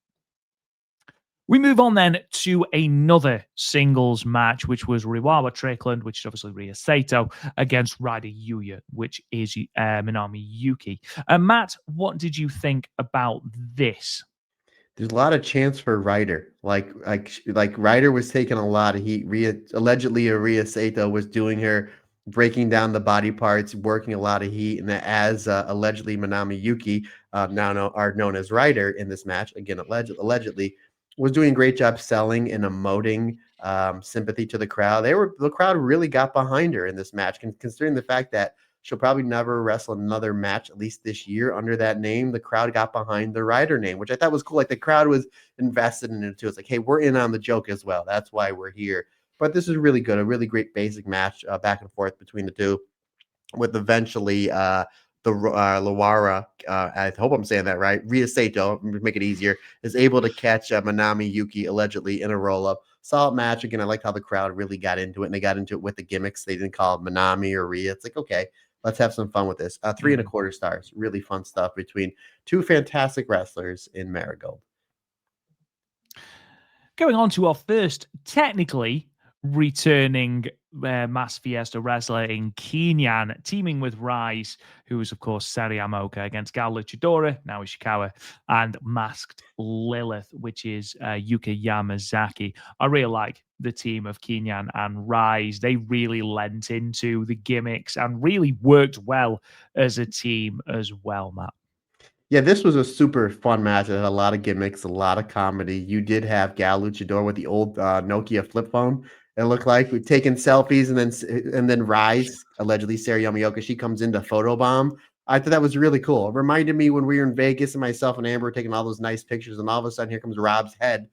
We move on then to another singles match, which was Riwawa Strickland, which is obviously Rhea Sato, against Ryder Yuya, which is Minami Yuki. Matt, what did you think about this? There's a lot of chance for Ryder. Like Ryder was taking a lot of heat. Allegedly, Rhea Sato was doing her breaking down the body parts, working a lot of heat, and as allegedly Manami Yuki, are known as Ryder in this match. Again, allegedly, was doing a great job selling and emoting sympathy to the crowd. The crowd really got behind her in this match, considering the fact that she'll probably never wrestle another match, at least this year, under that name. The crowd got behind the Ryder name, which I thought was cool. Like the crowd was invested in it too. It's like, hey, we're in on the joke as well. That's why we're here. But this is really good. A really great basic match back and forth between the two, with eventually the Lawara, I hope I'm saying that right, Rhea Sato, make it easier, is able to catch Manami Yuki allegedly in a roll-up. Solid match. Again, I liked how the crowd really got into it, and they got into it with the gimmicks. They didn't call it Manami or Rhea. It's like, okay, let's have some fun with this. 3.25 stars. Really fun stuff between two fantastic wrestlers in Marigold. Going on to our first, technically returning Mass Fiesta wrestler in Kenyan, teaming with Rise, who is, of course, Sari Amoka, against Gal Luchadora, now Ishikawa, and Masked Lilith, which is Yuka Yamazaki. I really like the team of Kenyan and Rise. They really lent into the gimmicks and really worked well as a team as well, Matt. Yeah, this was a super fun match. It had a lot of gimmicks, a lot of comedy. You did have Gal Luchador with the old Nokia flip phone. It looked like we're taking selfies, and then Rise, allegedly Sarah Yamaoka, she comes into photobomb. I thought that was really cool. It reminded me when we were in Vegas and myself and Amber were taking all those nice pictures, and all of a sudden here comes Rob's head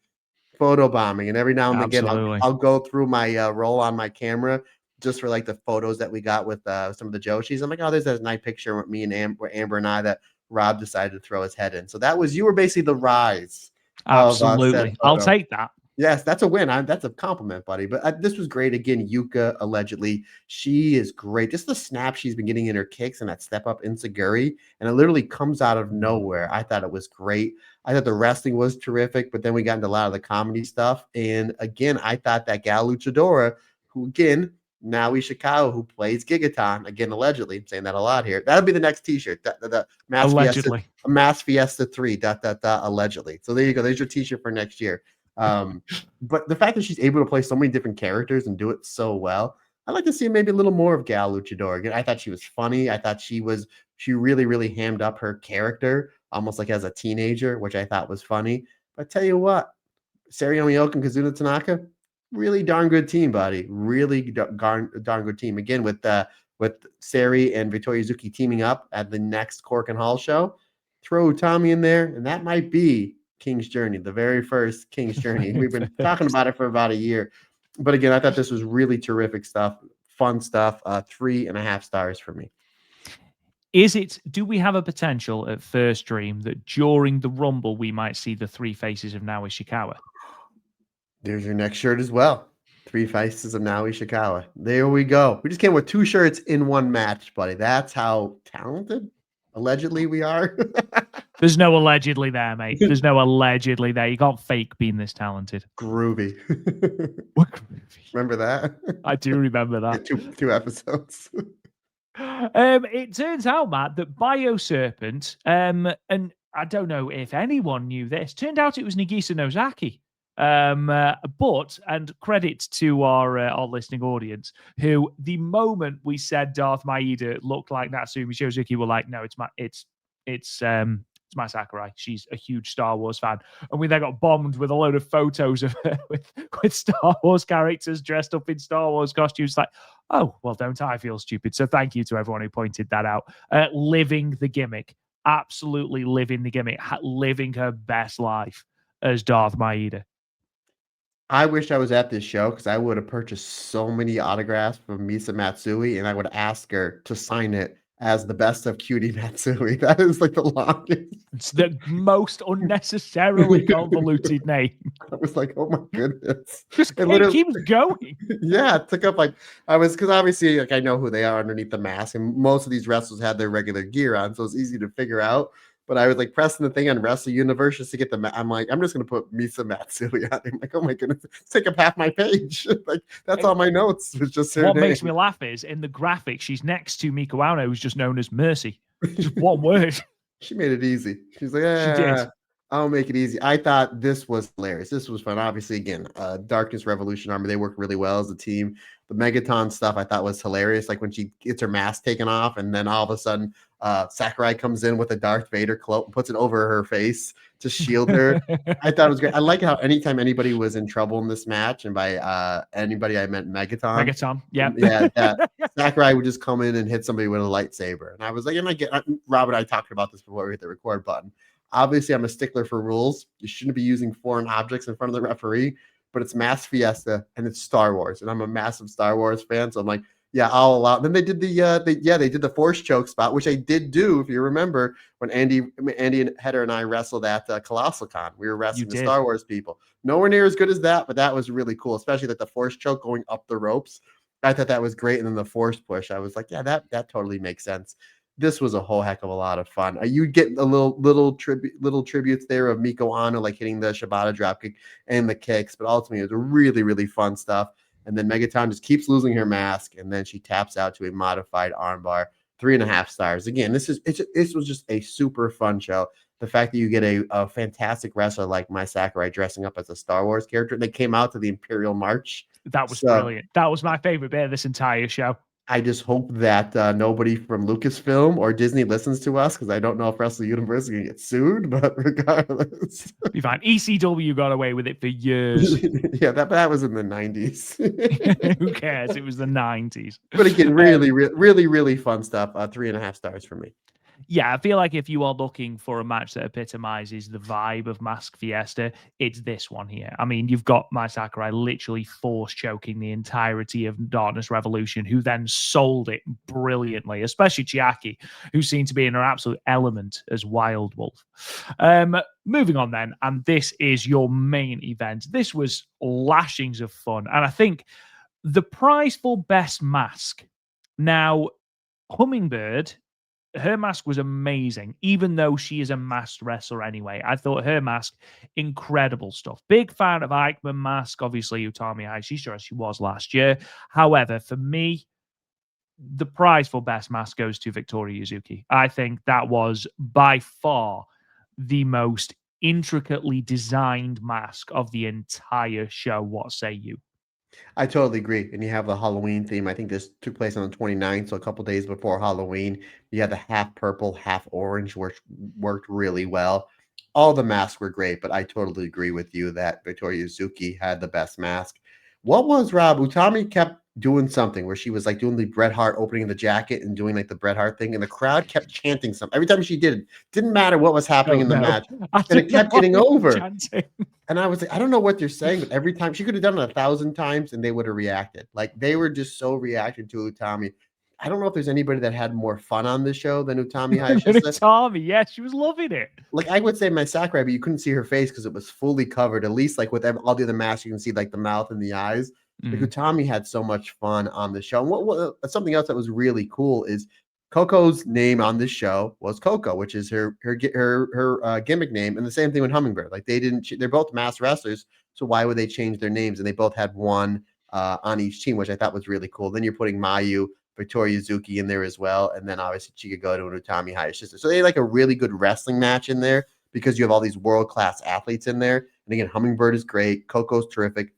photobombing. And every now and again, I'll go through my roll on my camera just for like the photos that we got with some of the Joshis. I'm like, oh, there's that nice picture with me and Amber and I that Rob decided to throw his head in. So you were basically the Rise. Absolutely. I'll take that. Yes, that's a win. That's a compliment, buddy. But this was great. Again, Yuka, allegedly, she is great. Just the snap she's been getting in her kicks and that step up Insaguri, and it literally comes out of nowhere. I thought it was great. I thought the wrestling was terrific, but then we got into a lot of the comedy stuff. And again, I thought that Gal Luchadora, who again, now Ishikawa, who plays Gigaton, again, allegedly, I'm saying that a lot here. That'll be the next t-shirt. The Mass allegedly. Fiesta, Mass Fiesta 3, allegedly. So there you go. There's your t-shirt for next year. But the fact that she's able to play so many different characters and do it so well, I'd like to see maybe a little more of Gal Luchador. Again, I thought she was funny. I thought she really, really hammed up her character, almost like as a teenager, which I thought was funny. But I tell you what, Sari Oka and Kazuna Tanaka, really darn good team, buddy. Really darn good team. Again, with Sari and Victoria Yuzuki teaming up at the next Korakuen Hall show, throw Tommy in there, and that might be King's Journey, the very first King's Journey. We've been talking about it for about a year. But again, I thought this was really terrific stuff, fun stuff. 3.5 stars for me. Do we have a potential at First Dream that during the Rumble we might see the three faces of Naoya Ishikawa? There's your next shirt as well. 3 faces of Naoya Ishikawa. There we go. We just came with 2 shirts in one match, buddy. That's how talented, allegedly, we are. There's no allegedly there, mate. There's no allegedly there. You can't fake being this talented. Groovy. What groovy? Remember that? I do remember that. Two episodes. It turns out, Matt, that Bioserpent, and I don't know if anyone knew this, turned out it was Nagisa Nozaki. But, and credit to our listening audience, who the moment we said Darth Maeda looked like Natsumi Shizuki were like, no, it's my Sakurai. She's a huge Star Wars fan. And we then got bombed with a load of photos of her with Star Wars characters dressed up in Star Wars costumes. Like, oh, well, don't I feel stupid? So thank you to everyone who pointed that out. Living the gimmick. Absolutely living the gimmick. Living her best life as Darth Maeda. I wish I was at this show because I would have purchased so many autographs from Misa Matsui, and I would ask her to sign it as the best of Cutie Matsui. That is like the longest. It's the most unnecessarily convoluted name. I was like, oh my goodness. Just It literally, keeps going. yeah, it took up like because obviously like I know who they are underneath the mask, and most of these wrestlers had their regular gear on, so it's easy to figure out. But I was like pressing the thing on Wrestle Universe just to get the. I'm like, I'm just gonna put Misa Matsui on. I'm like, oh my goodness, take up half my page. Like that's all my notes. Was just her What name. makes me laugh is in the graphic, she's next to Mika Wano, who's just known as Mercy. Just one word. She made it easy. She's like, She did. I'll make it easy. I thought this was hilarious. This was fun. Obviously, again, Darkness Revolution Army, they work really well as a team. The Megaton stuff I thought was hilarious. Like when she gets her mask taken off, and then all of a sudden, Sakurai comes in with a Darth Vader cloak and puts it over her face to shield her. I thought it was great. I like how anytime anybody was in trouble in this match, and by anybody I meant Megaton. Megaton, yeah. Yeah, Sakurai would just come in and hit somebody with a lightsaber. And I was like, and Rob and I talked about this before we hit the record button. Obviously, I'm a stickler for rules. You shouldn't be using foreign objects in front of the referee, but it's Mass Fiesta and it's Star Wars. And I'm a massive Star Wars fan. So I'm like, yeah, I'll allow. And then they did they did the force choke spot, which I did do, if you remember, when Andy and Heather and I wrestled at Colossal Con. We were wrestling the Star Wars people. Nowhere near as good as that, but that was really cool, especially like the force choke going up the ropes. I thought that was great. And then the force push, I was like, yeah, that totally makes sense. This was a whole heck of a lot of fun. You get a little tributes there of Miko Ano like hitting the Shibata dropkick and the kicks, but ultimately it was really, really fun stuff. And then Megaton just keeps losing her mask, and then she taps out to a modified armbar. 3.5 stars. Again, this was just a super fun show. The fact that you get a fantastic wrestler like Mai Sakurai dressing up as a Star Wars character. They came out to the Imperial March. That was brilliant. That was my favorite bit of this entire show. I just hope that nobody from Lucasfilm or Disney listens to us, because I don't know if Wrestle Universe is going to get sued, but regardless. Be fine. ECW got away with it for years. Yeah, that was in the 90s. Who cares? It was the 90s. But again, really fun stuff. 3.5 stars for me. Yeah, I feel like if you are looking for a match that epitomizes the vibe of Mask Fiesta, it's this one here. I mean, you've got Mai Sakurai literally force choking the entirety of Darkness Revolution, who then sold it brilliantly, especially Chiaki, who seemed to be in her absolute element as Wild Wolf. Moving on then, and this is your main event. This was lashings of fun, and I think the prize for best mask. Now, Hummingbird, her mask was amazing, even though she is a masked wrestler anyway. I thought her mask, incredible stuff. Big fan of Eichmann mask, obviously Utami Hayashishita, as she was last year. However, for me, the prize for best mask goes to Victoria Yuzuki. I think that was by far the most intricately designed mask of the entire show. What say you? I totally agree. And you have the Halloween theme. I think this took place on the 29th, so a couple days before Halloween. You had the half purple, half orange, which worked really well. All the masks were great, but I totally agree with you that Victoria Yuzuki had the best mask. What was Rob? Utami kept doing something where she was like doing the Bret Hart opening the jacket and doing like the Bret Hart thing, and the crowd kept chanting something. Every time she did it, didn't matter what was happening in the match. And it kept getting over. Chanting. And I was like, I don't know what they're saying, but every time she could have done it 1,000 times and they would have reacted. Like they were just so reacted to Utami. I don't know if there's anybody that had more fun on this show than Utami Hayashishita. Utami, yes, she was loving it. Like I would say Mai Sakurai, but you couldn't see her face because it was fully covered. At least like with all the other masks, you can see like the mouth and the eyes. Like Utami had so much fun on the show. And what something else that was really cool is Coco's name on this show was Coco, which is her gimmick name, and the same thing with Hummingbird. Like they're both masked wrestlers, so why would they change their names? And they both had one on each team, which I thought was really cool. Then you're putting Mayu, Victoria Yuzuki in there as well, and then obviously Chikagoto and Utami Hayashishita. So they had like a really good wrestling match in there because you have all these world-class athletes in there. And again, Hummingbird is great, Coco's terrific.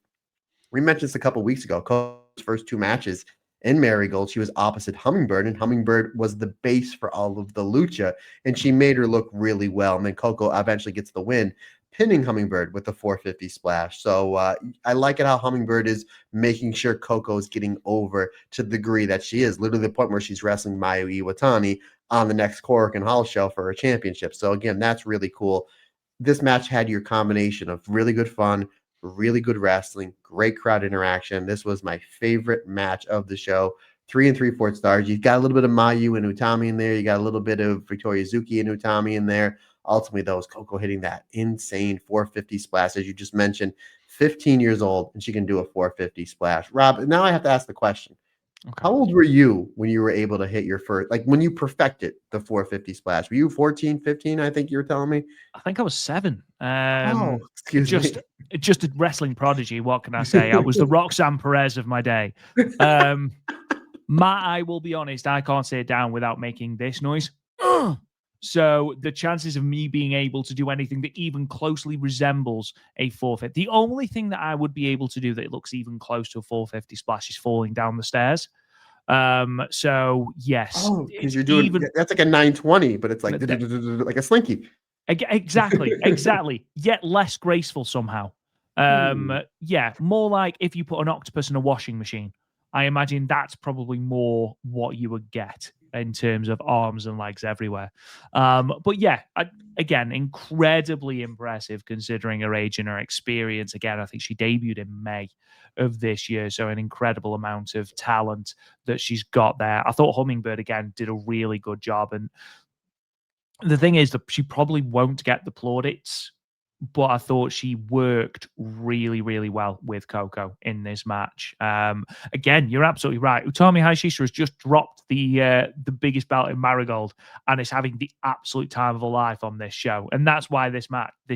We mentioned this a couple weeks ago. Coco's first 2 matches in Marigold, she was opposite Hummingbird, and Hummingbird was the base for all of the lucha, and she made her look really well. And then Coco eventually gets the win, pinning Hummingbird with the 450 splash. So I like it how Hummingbird is making sure Coco is getting over to the degree that she is, literally the point where she's wrestling Mayu Iwatani on the next Korakuen Hall show for her championship. So again, that's really cool. This match had your combination of really good fun, really good wrestling, great crowd interaction. This was my favorite match of the show. 3 3/4 stars. You've got a little bit of Mayu and Utami in there. You got a little bit of Victoria Zuki and Utami in there. Ultimately, though, is Coco hitting that insane 450 splash, as you just mentioned. 15 years old, and she can do a 450 splash. Rob, now I have to ask the question. Okay. How old were you when you were able to hit your first, like when you perfected the 450 splash? Were you 14, 15? I think you were telling me. I think I was 7. Excuse just me. just a wrestling prodigy. What can I say? I was the Roxanne Perez of my day. I will be honest, I can't say it down without making this noise. So the chances of me being able to do anything that even closely resembles a 450, the only thing that I would be able to do that looks even close to a 450 splash is falling down the stairs. So yes, because you're doing that's like a 920, but it's like like a slinky. Exactly. Yet less graceful somehow. Yeah, more like if you put an octopus in a washing machine. I imagine that's probably more what you would get in terms of arms and legs everywhere. But yeah, again, incredibly impressive considering her age and her experience. Again, I think she debuted in May of this year, so an incredible amount of talent that she's got there. I thought Hummingbird again did a really good job, and the thing is that she probably won't get the plaudits, but I thought she worked really, really well with Coco in this match. Again, you're absolutely right. Utami Hayashishita has just dropped the biggest belt in Marigold and is having the absolute time of her life on this show, and that's why this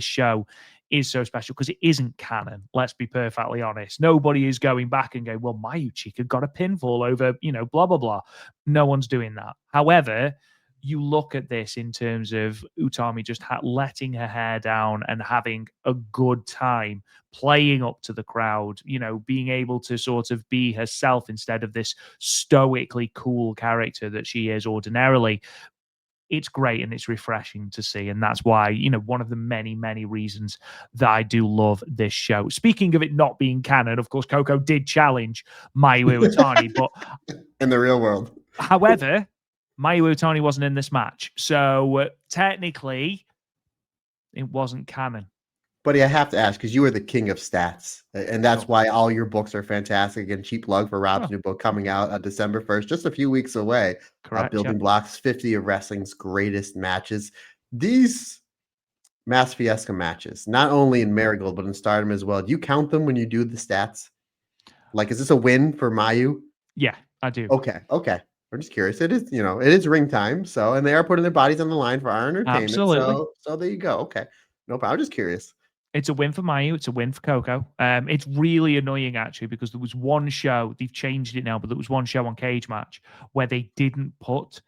show is so special, because it isn't canon. Let's be perfectly honest. Nobody is going back and going, well, Mayu Chika got a pinfall over, blah blah blah. No one's doing that. However, you look at this in terms of Utami just letting her hair down and having a good time playing up to the crowd, being able to sort of be herself instead of this stoically cool character that she is ordinarily. It's great and it's refreshing to see. And that's why, one of the many, many reasons that I do love this show. Speaking of it not being canon, of course, Coco did challenge Mayu Iwatani, but in the real world. However, Mayu Iwatani wasn't in this match. So technically, it wasn't canon. Buddy, I have to ask, because you are the king of stats, and that's why all your books are fantastic. And cheap plug for Rob's new book coming out on December 1st, just a few weeks away. Correct. Building Blocks, 50 of wrestling's greatest matches. These Mass Fiesta matches, not only in Marigold, but in Stardom as well. Do you count them when you do the stats? Like, is this a win for Mayu? Yeah, I do. Okay. I'm just curious. It is, it is ring time. So, and they are putting their bodies on the line for our entertainment. Absolutely. So there you go. Okay. No problem. I'm just curious. It's a win for Mayu. It's a win for Coco. It's really annoying, actually, because there was one show, they've changed it now, but there was one show on Cage Match where they didn't put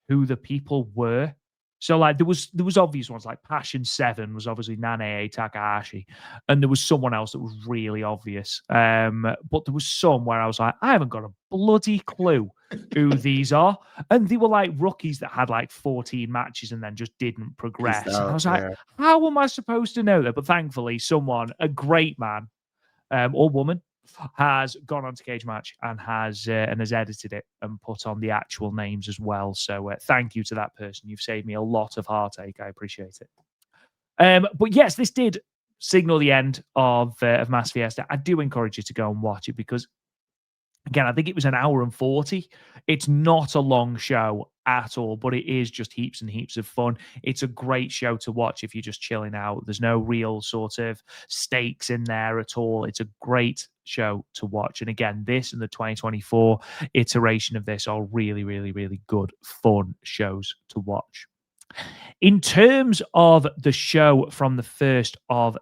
who the people were. So, like, there was obvious ones, like Passion 7 was obviously Nanae Takahashi, and there was someone else that was really obvious. But there was some where I was like, I haven't got a bloody clue who these are. And they were like rookies that had like 14 matches and then just didn't progress. And I was like, how am I supposed to know that? But thankfully, someone, a great man or woman, has gone on to Cage Match and has edited it and put on the actual names as well. So thank you to that person. You've saved me a lot of heartache. I appreciate it. But yes, this did signal the end of Mass Fiesta. I do encourage you to go and watch it because, again, I think it was an hour and 40. It's not a long show at all, but it is just heaps and heaps of fun. It's a great show to watch if you're just chilling out. There's no real sort of stakes in there at all. It's a great show to watch. And again, this and the 2024 iteration of this are really, really, really good, fun shows to watch. In terms of the show from the 1st of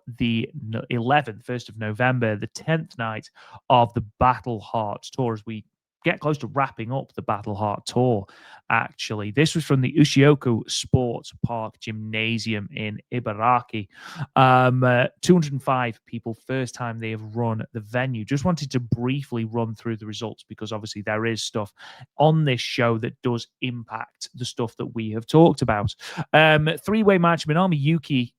November, the 10th night of the Battle Heart Tour, as we get close to wrapping up the Battle Heart Tour, actually. This was from the Ushioku Sports Park Gymnasium in Ibaraki. 205 people, first time they have run the venue. Just wanted to briefly run through the results because obviously there is stuff on this show that does impact the stuff that we have talked about. Three-way match, Minami Yuki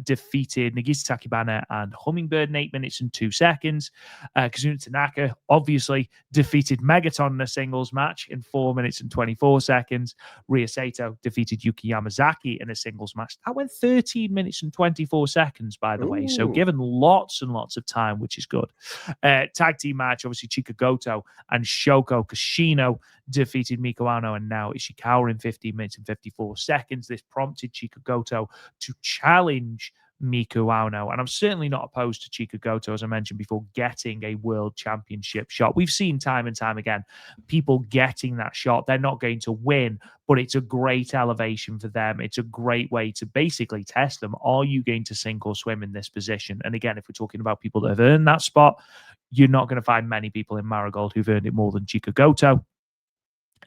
defeated Nagisa Tachibana and Hummingbird in 8 minutes and 2 seconds. Kazuna Tanaka obviously defeated Megaton in a singles match in 4 minutes and 24 seconds. Rhea Sato defeated Yuki Yamazaki in a singles match. That went 13 minutes and 24 seconds, by the way. So Ooh. given lots and lots of time, which is good. Tag team match, obviously Chika Goto and Shoko Kashino defeated Miko Ano and now Ishikawa in 15 minutes and 54 seconds. This prompted Chika Goto to challenge Miku Ano. And I'm certainly not opposed to Chika Goto, as I mentioned before, getting a world championship shot. We've seen time and time again people getting that shot. They're not going to win, but it's a great elevation for them. It's a great way to basically test them. Are you going to sink or swim in this position? And again, if we're talking about people that have earned that spot, you're not going to find many people in Marigold who've earned it more than Chika Goto.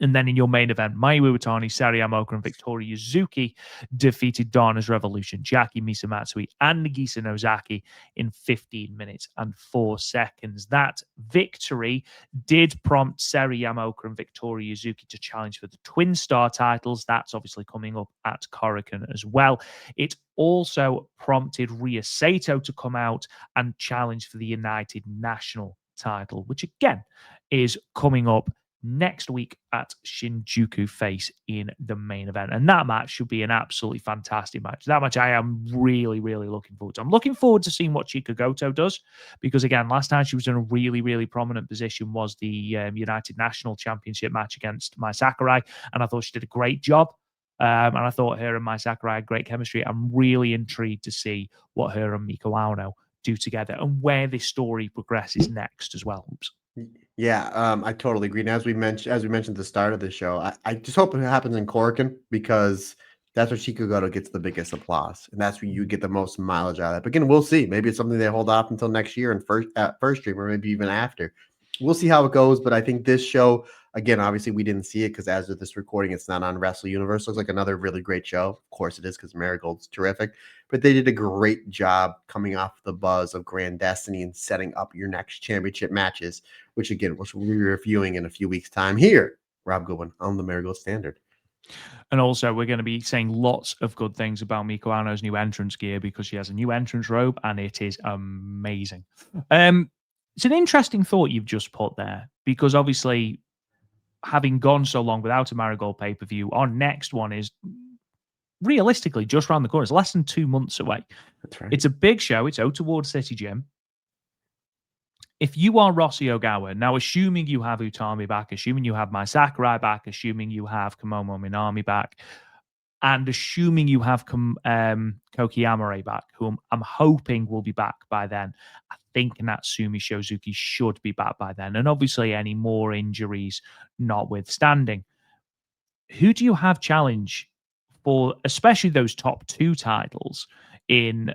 And then in your main event, Mayu Iwatani, Sari Yamaoka, and Victoria Yuzuki defeated Donna's Revolution, Jackie Misamatsui, and Nagisa Nozaki in 15 minutes and 4 seconds. That victory did prompt Sari Yamaoka and Victoria Yuzuki to challenge for the Twin Star titles. That's obviously coming up at Korakuen as well. It also prompted Rhea Sato to come out and challenge for the United National title, which again is coming up next week at Shinjuku Face in the main event. And that match should be an absolutely fantastic match. That match I am really, really looking forward to. I'm looking forward to seeing what Chika Goto does because, again, last time she was in a really, really prominent position was the United National Championship match against Mai Sakurai, and I thought she did a great job. And I thought her and Mai Sakurai had great chemistry. I'm really intrigued to see what her and Miko Ano do together and where this story progresses next as well. Oops. Yeah, I totally agree. And as we mentioned at the start of the show, I just hope it happens in Korakuen because that's where Shikugoto gets the biggest applause, and that's where you get the most mileage out of it. But again, we'll see. Maybe it's something they hold off until next year and first stream, or maybe even after. We'll see how it goes. But I think this show, again, obviously we didn't see it because as of this recording, it's not on Wrestle Universe. Looks like another really great show. Of course it is because Marigold's terrific. But they did a great job coming off the buzz of Grand Destiny and setting up your next championship matches, which again, we'll be reviewing in a few weeks' time here. Rob Goodwin on the Marigold Standard. And also, we're going to be saying lots of good things about Miko Ano's new entrance gear because she has a new entrance robe and it is amazing. It's an interesting thought you've just put there because obviously, having gone so long without a Marigold pay-per-view, our next one is realistically just around the corner. It's less than 2 months away. That's right. It's a big show. It's Ota Ward City Gym. If you are Rossi Ogawa, now assuming you have Utami back, assuming you have Mai Sakurai back, assuming you have Komomo Minami back, and assuming you have Koki Amare back, who I'm hoping will be back by then, I think Natsumi Shozuki should be back by then. And obviously any more injuries notwithstanding. Who do you have challenge for, especially those top two titles in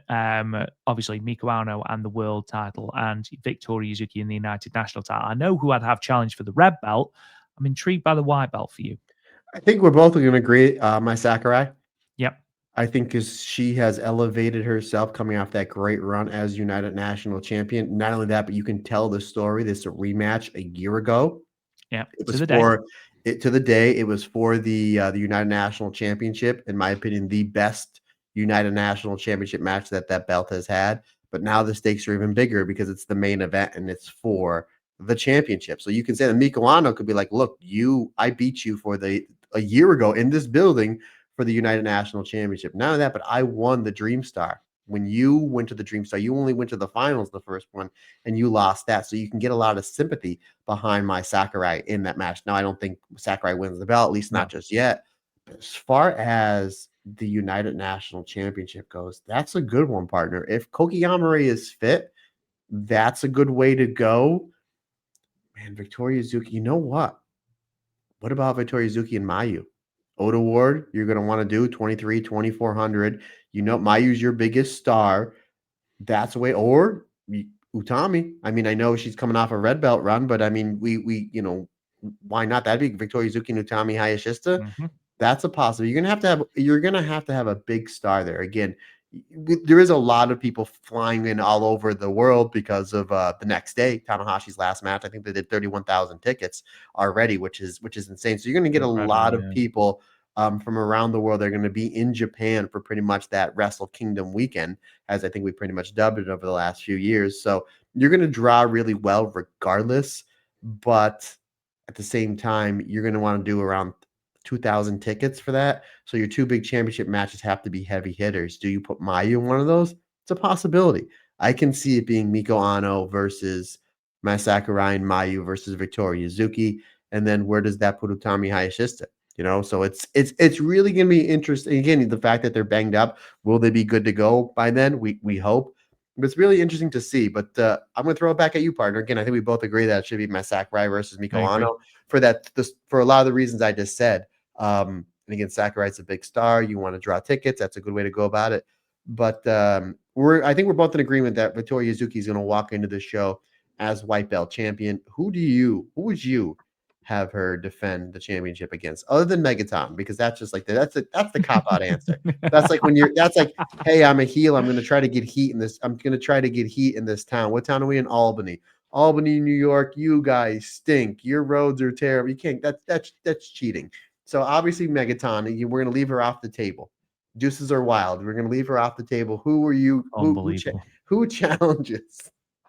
obviously Miko Ano and the world title and Victoria Yuzuki in the United National title? I know who I'd have challenge for the red belt. I'm intrigued by the white belt for you. I think we're both going to agree. Mai Sakurai. Yep. I think because she has elevated herself coming off that great run as United National Champion. Not only that, but you can tell the story. This is a rematch a year ago. Yeah, it was to the day. It was for the United National Championship. In my opinion, the best United National Championship match that belt has had. But now the stakes are even bigger because it's the main event and it's for the championship. So you can say that Miko Ano could be like, "Look, I beat you a year ago in this building for the United National Championship. None of that, but I won the Dream Star. When you went to the Dream Star, you only went to the finals, the first one, and you lost that. So you can get a lot of sympathy behind Mai Sakurai in that match. Now, I don't think Sakurai wins the belt, at least not just yet. But as far as the United National Championship goes, that's a good one, partner. If Koki Amare is fit, that's a good way to go. Man, Victoria Yuzuki, you know what? What about Victoria Yuzuki and Mayu? Ota Ward, you're going to want to do 23, 2,400. You know, Mayu's your biggest star. That's the way. Or Utami. I mean, I know she's coming off a red belt run, but I mean, we why not? That'd be Victoria Yuzuki and Utami Hayashishita. Mm-hmm. That's a possibility. You're gonna have to have a big star there. Again, there is a lot of people flying in all over the world because of the next day, Tanahashi's last match. I think they did 31,000 tickets already, which is insane. So you're going to get a lot of people from around the world. They're going to be in Japan for pretty much that Wrestle Kingdom weekend, as I think we pretty much dubbed it over the last few years. So you're going to draw really well regardless. But at the same time, you're going to want to do around 2,000 tickets for that. So your two big championship matches have to be heavy hitters. Do you put Mayu in one of those? It's a possibility. I can see it being Miko Ano versus Mai Sakurai and Mayu versus Victoria Yuzuki. And then where does that put Utami Hayashishita? So it's really going to be interesting. Again, the fact that they're banged up, will they be good to go by then? We hope. But it's really interesting to see. But I'm going to throw it back at you, partner. Again, I think we both agree that it should be Mai Sakurai versus Miko Ano for for a lot of the reasons I just said. And again, Sakurai's a big star. You want to draw tickets. That's a good way to go about it. But I think we're both in agreement that Victoria Yuzuki is going to walk into the show as white belt champion. Who would you have her defend the championship against, other than Megaton? Because that's just like that's the cop out answer. That's like hey, I'm a heel. I'm going to try to get heat in this. I'm going to try to get heat in this town. What town are we in? Albany, New York. You guys stink. Your roads are terrible. You can't. That's cheating. So obviously Megaton, we're going to leave her off the table. Deuces are wild. We're going to leave her off the table. Who are you? Who challenges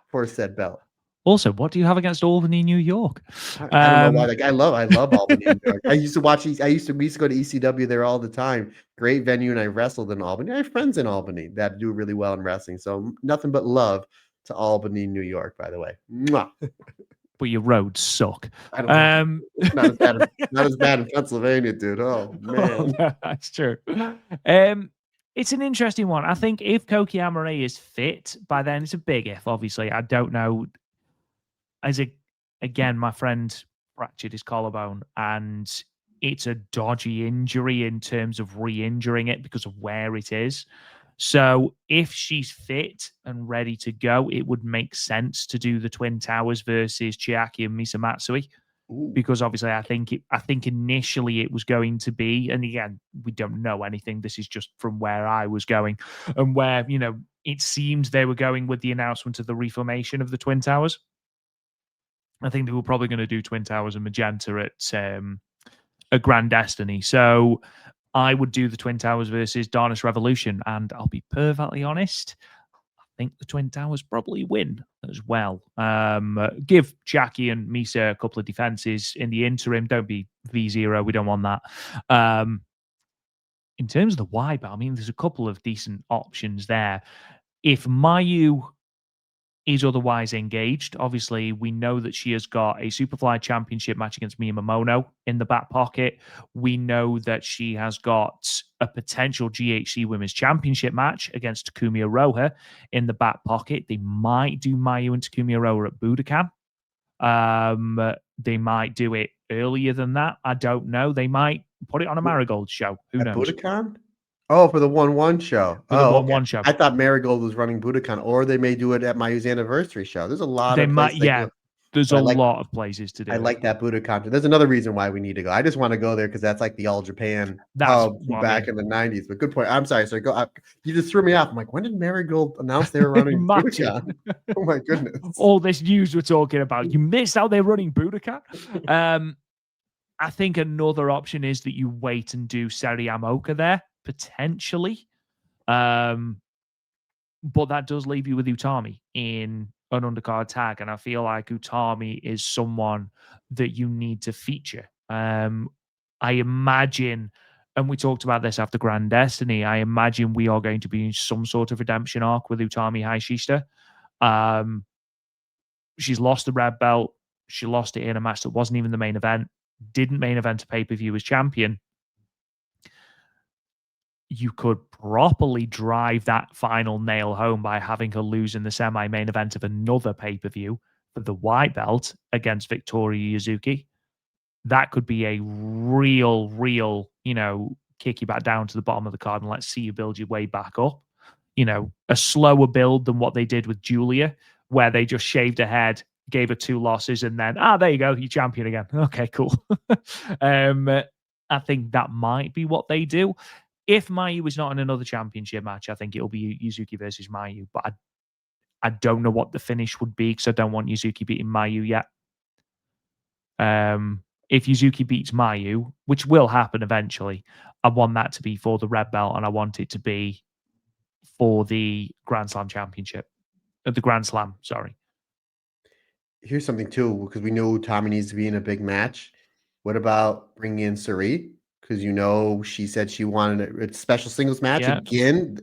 for said belt? Also, what do you have against Albany, New York? I don't know why. Like I love Albany, New York. We used to go to ECW there all the time. Great venue, and I wrestled in Albany. I have friends in Albany that do really well in wrestling. So nothing but love to Albany, New York. By the way, mwah. But your roads suck. I don't know. It's not as bad in Pennsylvania, dude. Oh man, that's true. It's an interesting one. I think if Koki Amare is fit by then, it's a big if. Obviously, I don't know. Again, my friend fractured his collarbone, and it's a dodgy injury in terms of re-injuring it because of where it is. So if she's fit and ready to go, it would make sense to do the Twin Towers versus Chiaki and Misa Matsui. Because obviously I think initially it was going to be, and again, we don't know anything. This is just from where I was going and where, it seemed they were going with the announcement of the reformation of the Twin Towers. I think they were probably going to do Twin Towers and Magenta at Grand Destiny. So I would do the Twin Towers versus Darkness Revolution. And I'll be perfectly honest, I think the Twin Towers probably win as well. Give Jackie and Misa a couple of defenses in the interim. Don't be V0. We don't want that. In terms of the Y belt, I mean, there's a couple of decent options there. If Mayu is otherwise engaged, obviously, we know that she has got a Superfly Championship match against Miya Momono in the back pocket. We know that she has got a potential GHC Women's Championship match against Takumi Aroha in the back pocket. They might do Mayu and Takumi Aroha at Budokan. They might do it earlier than that. I don't know. They might put it on a Marigold show. Who knows? Budokan? Oh, for the 1-1 show. For the 1-1 show. I thought Marigold was running Budokan, or they may do it at Mayu's anniversary show. There's a lot of places. There's a lot of places to do. I like that Budokan. There's another reason why we need to go. I just want to go there because that's like the All Japan hub back in the 90s. But good point. I'm sorry, sir. You just threw me off. I'm like, when did Marigold announce they were running Budokan? Oh my goodness! All this news we're talking about. You missed out. They're running Budokan. I think another option is that you wait and do Seri Amoka there, potentially. But that does leave you with Utami in an undercard tag. And I feel like Utami is someone that you need to feature. I imagine, and we talked about this after Grand Destiny, I imagine we are going to be in some sort of redemption arc with Utami Hayashishita. She's lost the red belt. She lost it in a match that wasn't even the main event. Didn't main event a pay-per-view as champion. You could properly drive that final nail home by having her lose in the semi-main event of another pay-per-view for the white belt against Victoria Yuzuki. That could be a real, kick you back down to the bottom of the card and let's see you build your way back up. A slower build than what they did with Julia, where they just shaved her head, gave her 2 losses, and then, there you go, you're champion again. Okay, cool. I think that might be what they do. If Mayu is not in another championship match, I think it'll be Yuzuki versus Mayu. But I don't know what the finish would be because I don't want Yuzuki beating Mayu yet. If Yuzuki beats Mayu, which will happen eventually, I want that to be for the red belt, and I want it to be for the Grand Slam championship. The Grand Slam, sorry. Here's something too, because we know Tommy needs to be in a big match. What about bringing in Sari? Because she said she wanted a special singles match Yeah.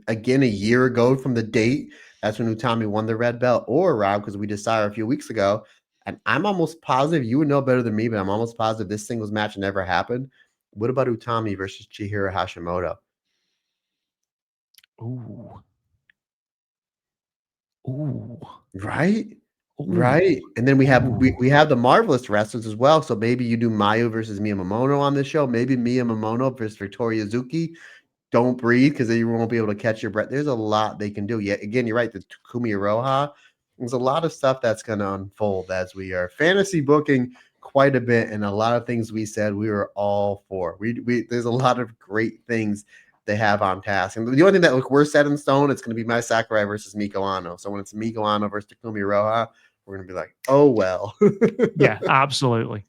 again a year ago from the date. That's when Utami won the red belt. Or Rob, because we just saw her a few weeks ago, and I'm almost positive you would know better than me, but I'm almost positive this singles match never happened. What about Utami versus Chihiro Hashimoto? Ooh. Ooh. Right? Ooh. Right, and then we have Ooh. we have the marvelous wrestlers as well, so maybe you do Mayu versus Miyamoto on this show, maybe Miyamoto versus Victoria Zuki. Don't breathe because then you won't be able to catch your breath. There's a lot they can do. Yeah, again, you're right, the Takumi Iroha. There's a lot of stuff that's gonna unfold as we are fantasy booking quite a bit, and a lot of things we said we were all for. We there's a lot of great things they have on task. And the only thing that we're set in stone, it's gonna be my Sakurai versus Miko Ano. So when it's Miko Ano versus Takumi Iroha, we're gonna be like, oh well. Yeah, absolutely.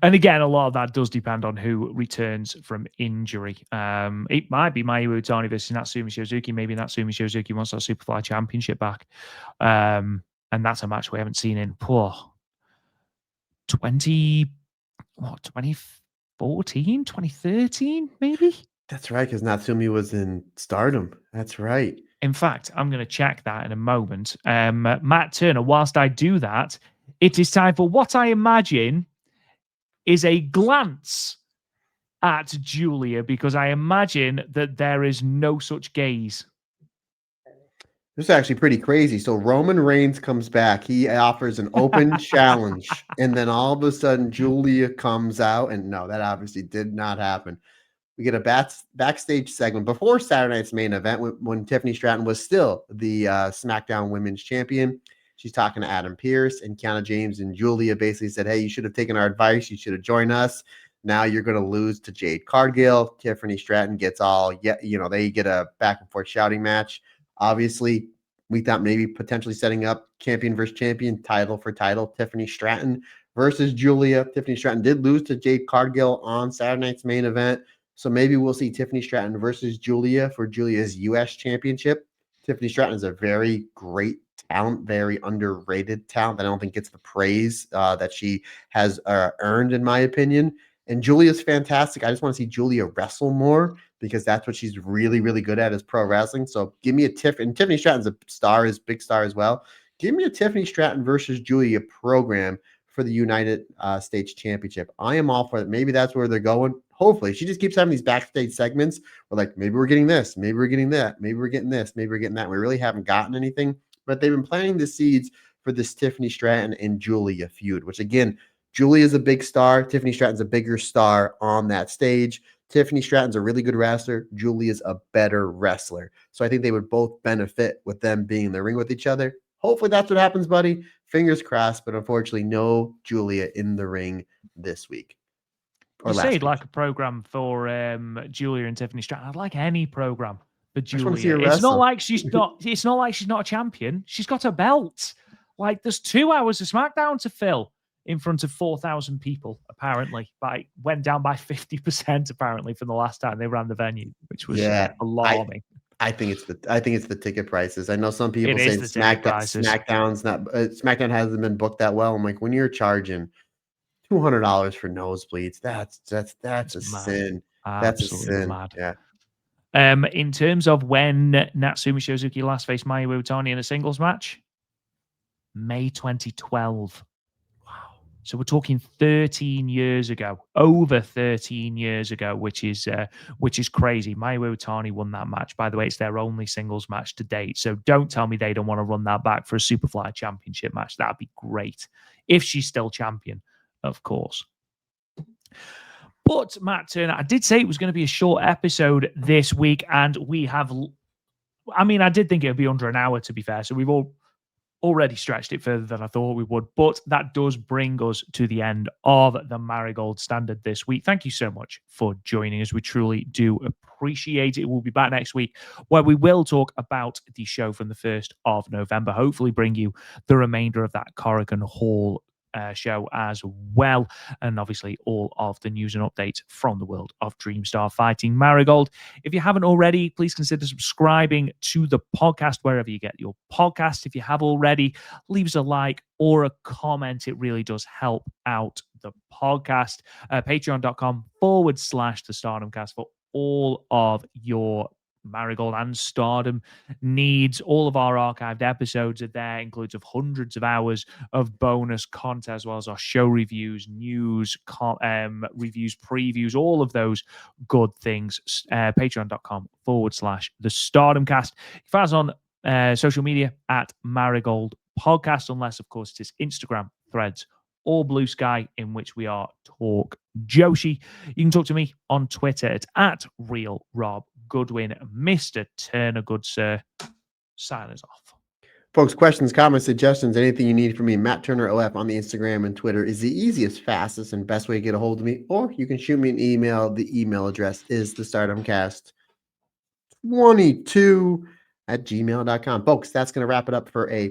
And again, a lot of that does depend on who returns from injury. It might be Mayu Utani versus Natsumi Shizuki. Maybe Natsumi Shizuki wants that Superfly Championship back. And that's a match we haven't seen in 20, what, 2014, 2013, maybe? That's right, because Natsumi was in Stardom. That's right. In fact, I'm going to check that in a moment. Matt Turner, whilst I do that, it is time for what I imagine is a glance at Julia, because I imagine that there is no such gaze. This is actually pretty crazy. So Roman Reigns comes back. He offers an open challenge. And then all of a sudden, Julia comes out. And no, that obviously did not happen. We get a backstage segment before Saturday night's main event when Tiffany Stratton was still the SmackDown Women's Champion. She's talking to Adam Pearce, and Kiana James and Julia basically said, hey, you should have taken our advice. You should have joined us. Now you're going to lose to Jade Cargill. Tiffany Stratton gets they get a back and forth shouting match. Obviously, we thought maybe potentially setting up champion versus champion, title for title. Tiffany Stratton versus Julia. Tiffany Stratton did lose to Jade Cargill on Saturday night's main event. So maybe we'll see Tiffany Stratton versus Julia for Julia's U.S. championship. Tiffany Stratton is a very great talent, very underrated talent that I don't think gets the praise that she has earned, in my opinion. And Julia's fantastic. I just want to see Julia wrestle more because that's what she's really, really good at is pro wrestling. So give me a and Tiffany Stratton's a star, is big star as well. Give me a Tiffany Stratton versus Julia program for the United States Championship. I am all for it. Maybe that's where they're going. Hopefully, she just keeps having these backstage segments where, like, maybe we're getting this, maybe we're getting that, maybe we're getting this, maybe we're getting that. We really haven't gotten anything, but they've been planting the seeds for this Tiffany Stratton and Julia feud, which, again, Julia is a big star. Tiffany Stratton's a bigger star on that stage. Tiffany Stratton's a really good wrestler. Julia's a better wrestler. So I think they would both benefit with them being in the ring with each other. Hopefully that's what happens, buddy. Fingers crossed, but unfortunately, no Julia in the ring this week. Or You say last you'd week. like a program for Julia and Tiffany Stratton. I'd like any program for I just want to see Julia. her It's not wrestle. like she's not. It's not like she's not a champion. She's got a belt. Like, there's 2 hours of SmackDown to fill in front of 4,000 people. Apparently, went down by 50% apparently from the last time they ran the venue, which was alarming. I think it's the ticket prices. I know some people It say is the ticket prices. SmackDown's not SmackDown hasn't been booked that well. I'm like, when you're charging $200 for nosebleeds, that's a It's mad. sin. That's a Absolutely sin. mad. Yeah. In terms of when Natsumi Shizuki last faced Mayu Utani in a singles match, May 2012. Wow. So we're talking 13 years ago, over 13 years ago, which is crazy. Mayu Utani won that match. By the way, it's their only singles match to date. So don't tell me they don't want to run that back for a Superfly Championship match. That'd be great if she's still champion, of course. But Matt Turner, I did say it was going to be a short episode this week, and we have. I mean, I did think it would be under an hour, to be fair. So we've already stretched it further than I thought we would. But that does bring us to the end of the Marigold Standard this week. Thank you so much for joining us. We truly do appreciate it. We'll be back next week where we will talk about the show from the 1st of November. Hopefully bring you the remainder of that Korakuen Hall show as well, and obviously all of the news and updates from the world of Dreamstar Fighting. Marigold, if you haven't already, please consider subscribing to the podcast wherever you get your podcast. If you have already, leave us a like or a comment. It really does help out the podcast. Patreon.com/the Stardom Cast for all of your Marigold and Stardom needs. All of our archived episodes are there, includes of hundreds of hours of bonus content, as well as our show reviews, news, reviews, previews, all of those good things. Patreon.com/the Stardom Cast. You can find us on social media at Marigold Podcast, unless, of course, it is Instagram, Threads, or Blue Sky, in which we are Talk Joshi. You can talk to me on Twitter. It's at Real Rob Goodwin. Mr. Turner, good sir, sign us off. Folks, questions, comments, suggestions, anything you need from me, Matt Turner OF on the Instagram and Twitter is the easiest, fastest, and best way to get a hold of me. Or you can shoot me an email. The email address is thestardomcast22@gmail.com. Folks, that's going to wrap it up for a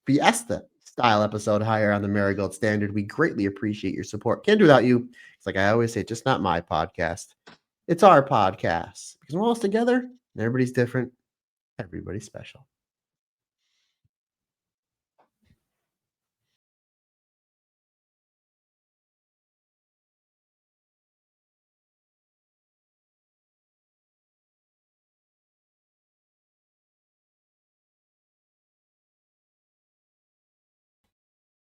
Fiesta style episode higher on the Marigold Standard. We greatly appreciate your support. Can't do without you. It's like I always say, just not my podcast. It's our podcast. Because we're all together and everybody's different. Everybody's special.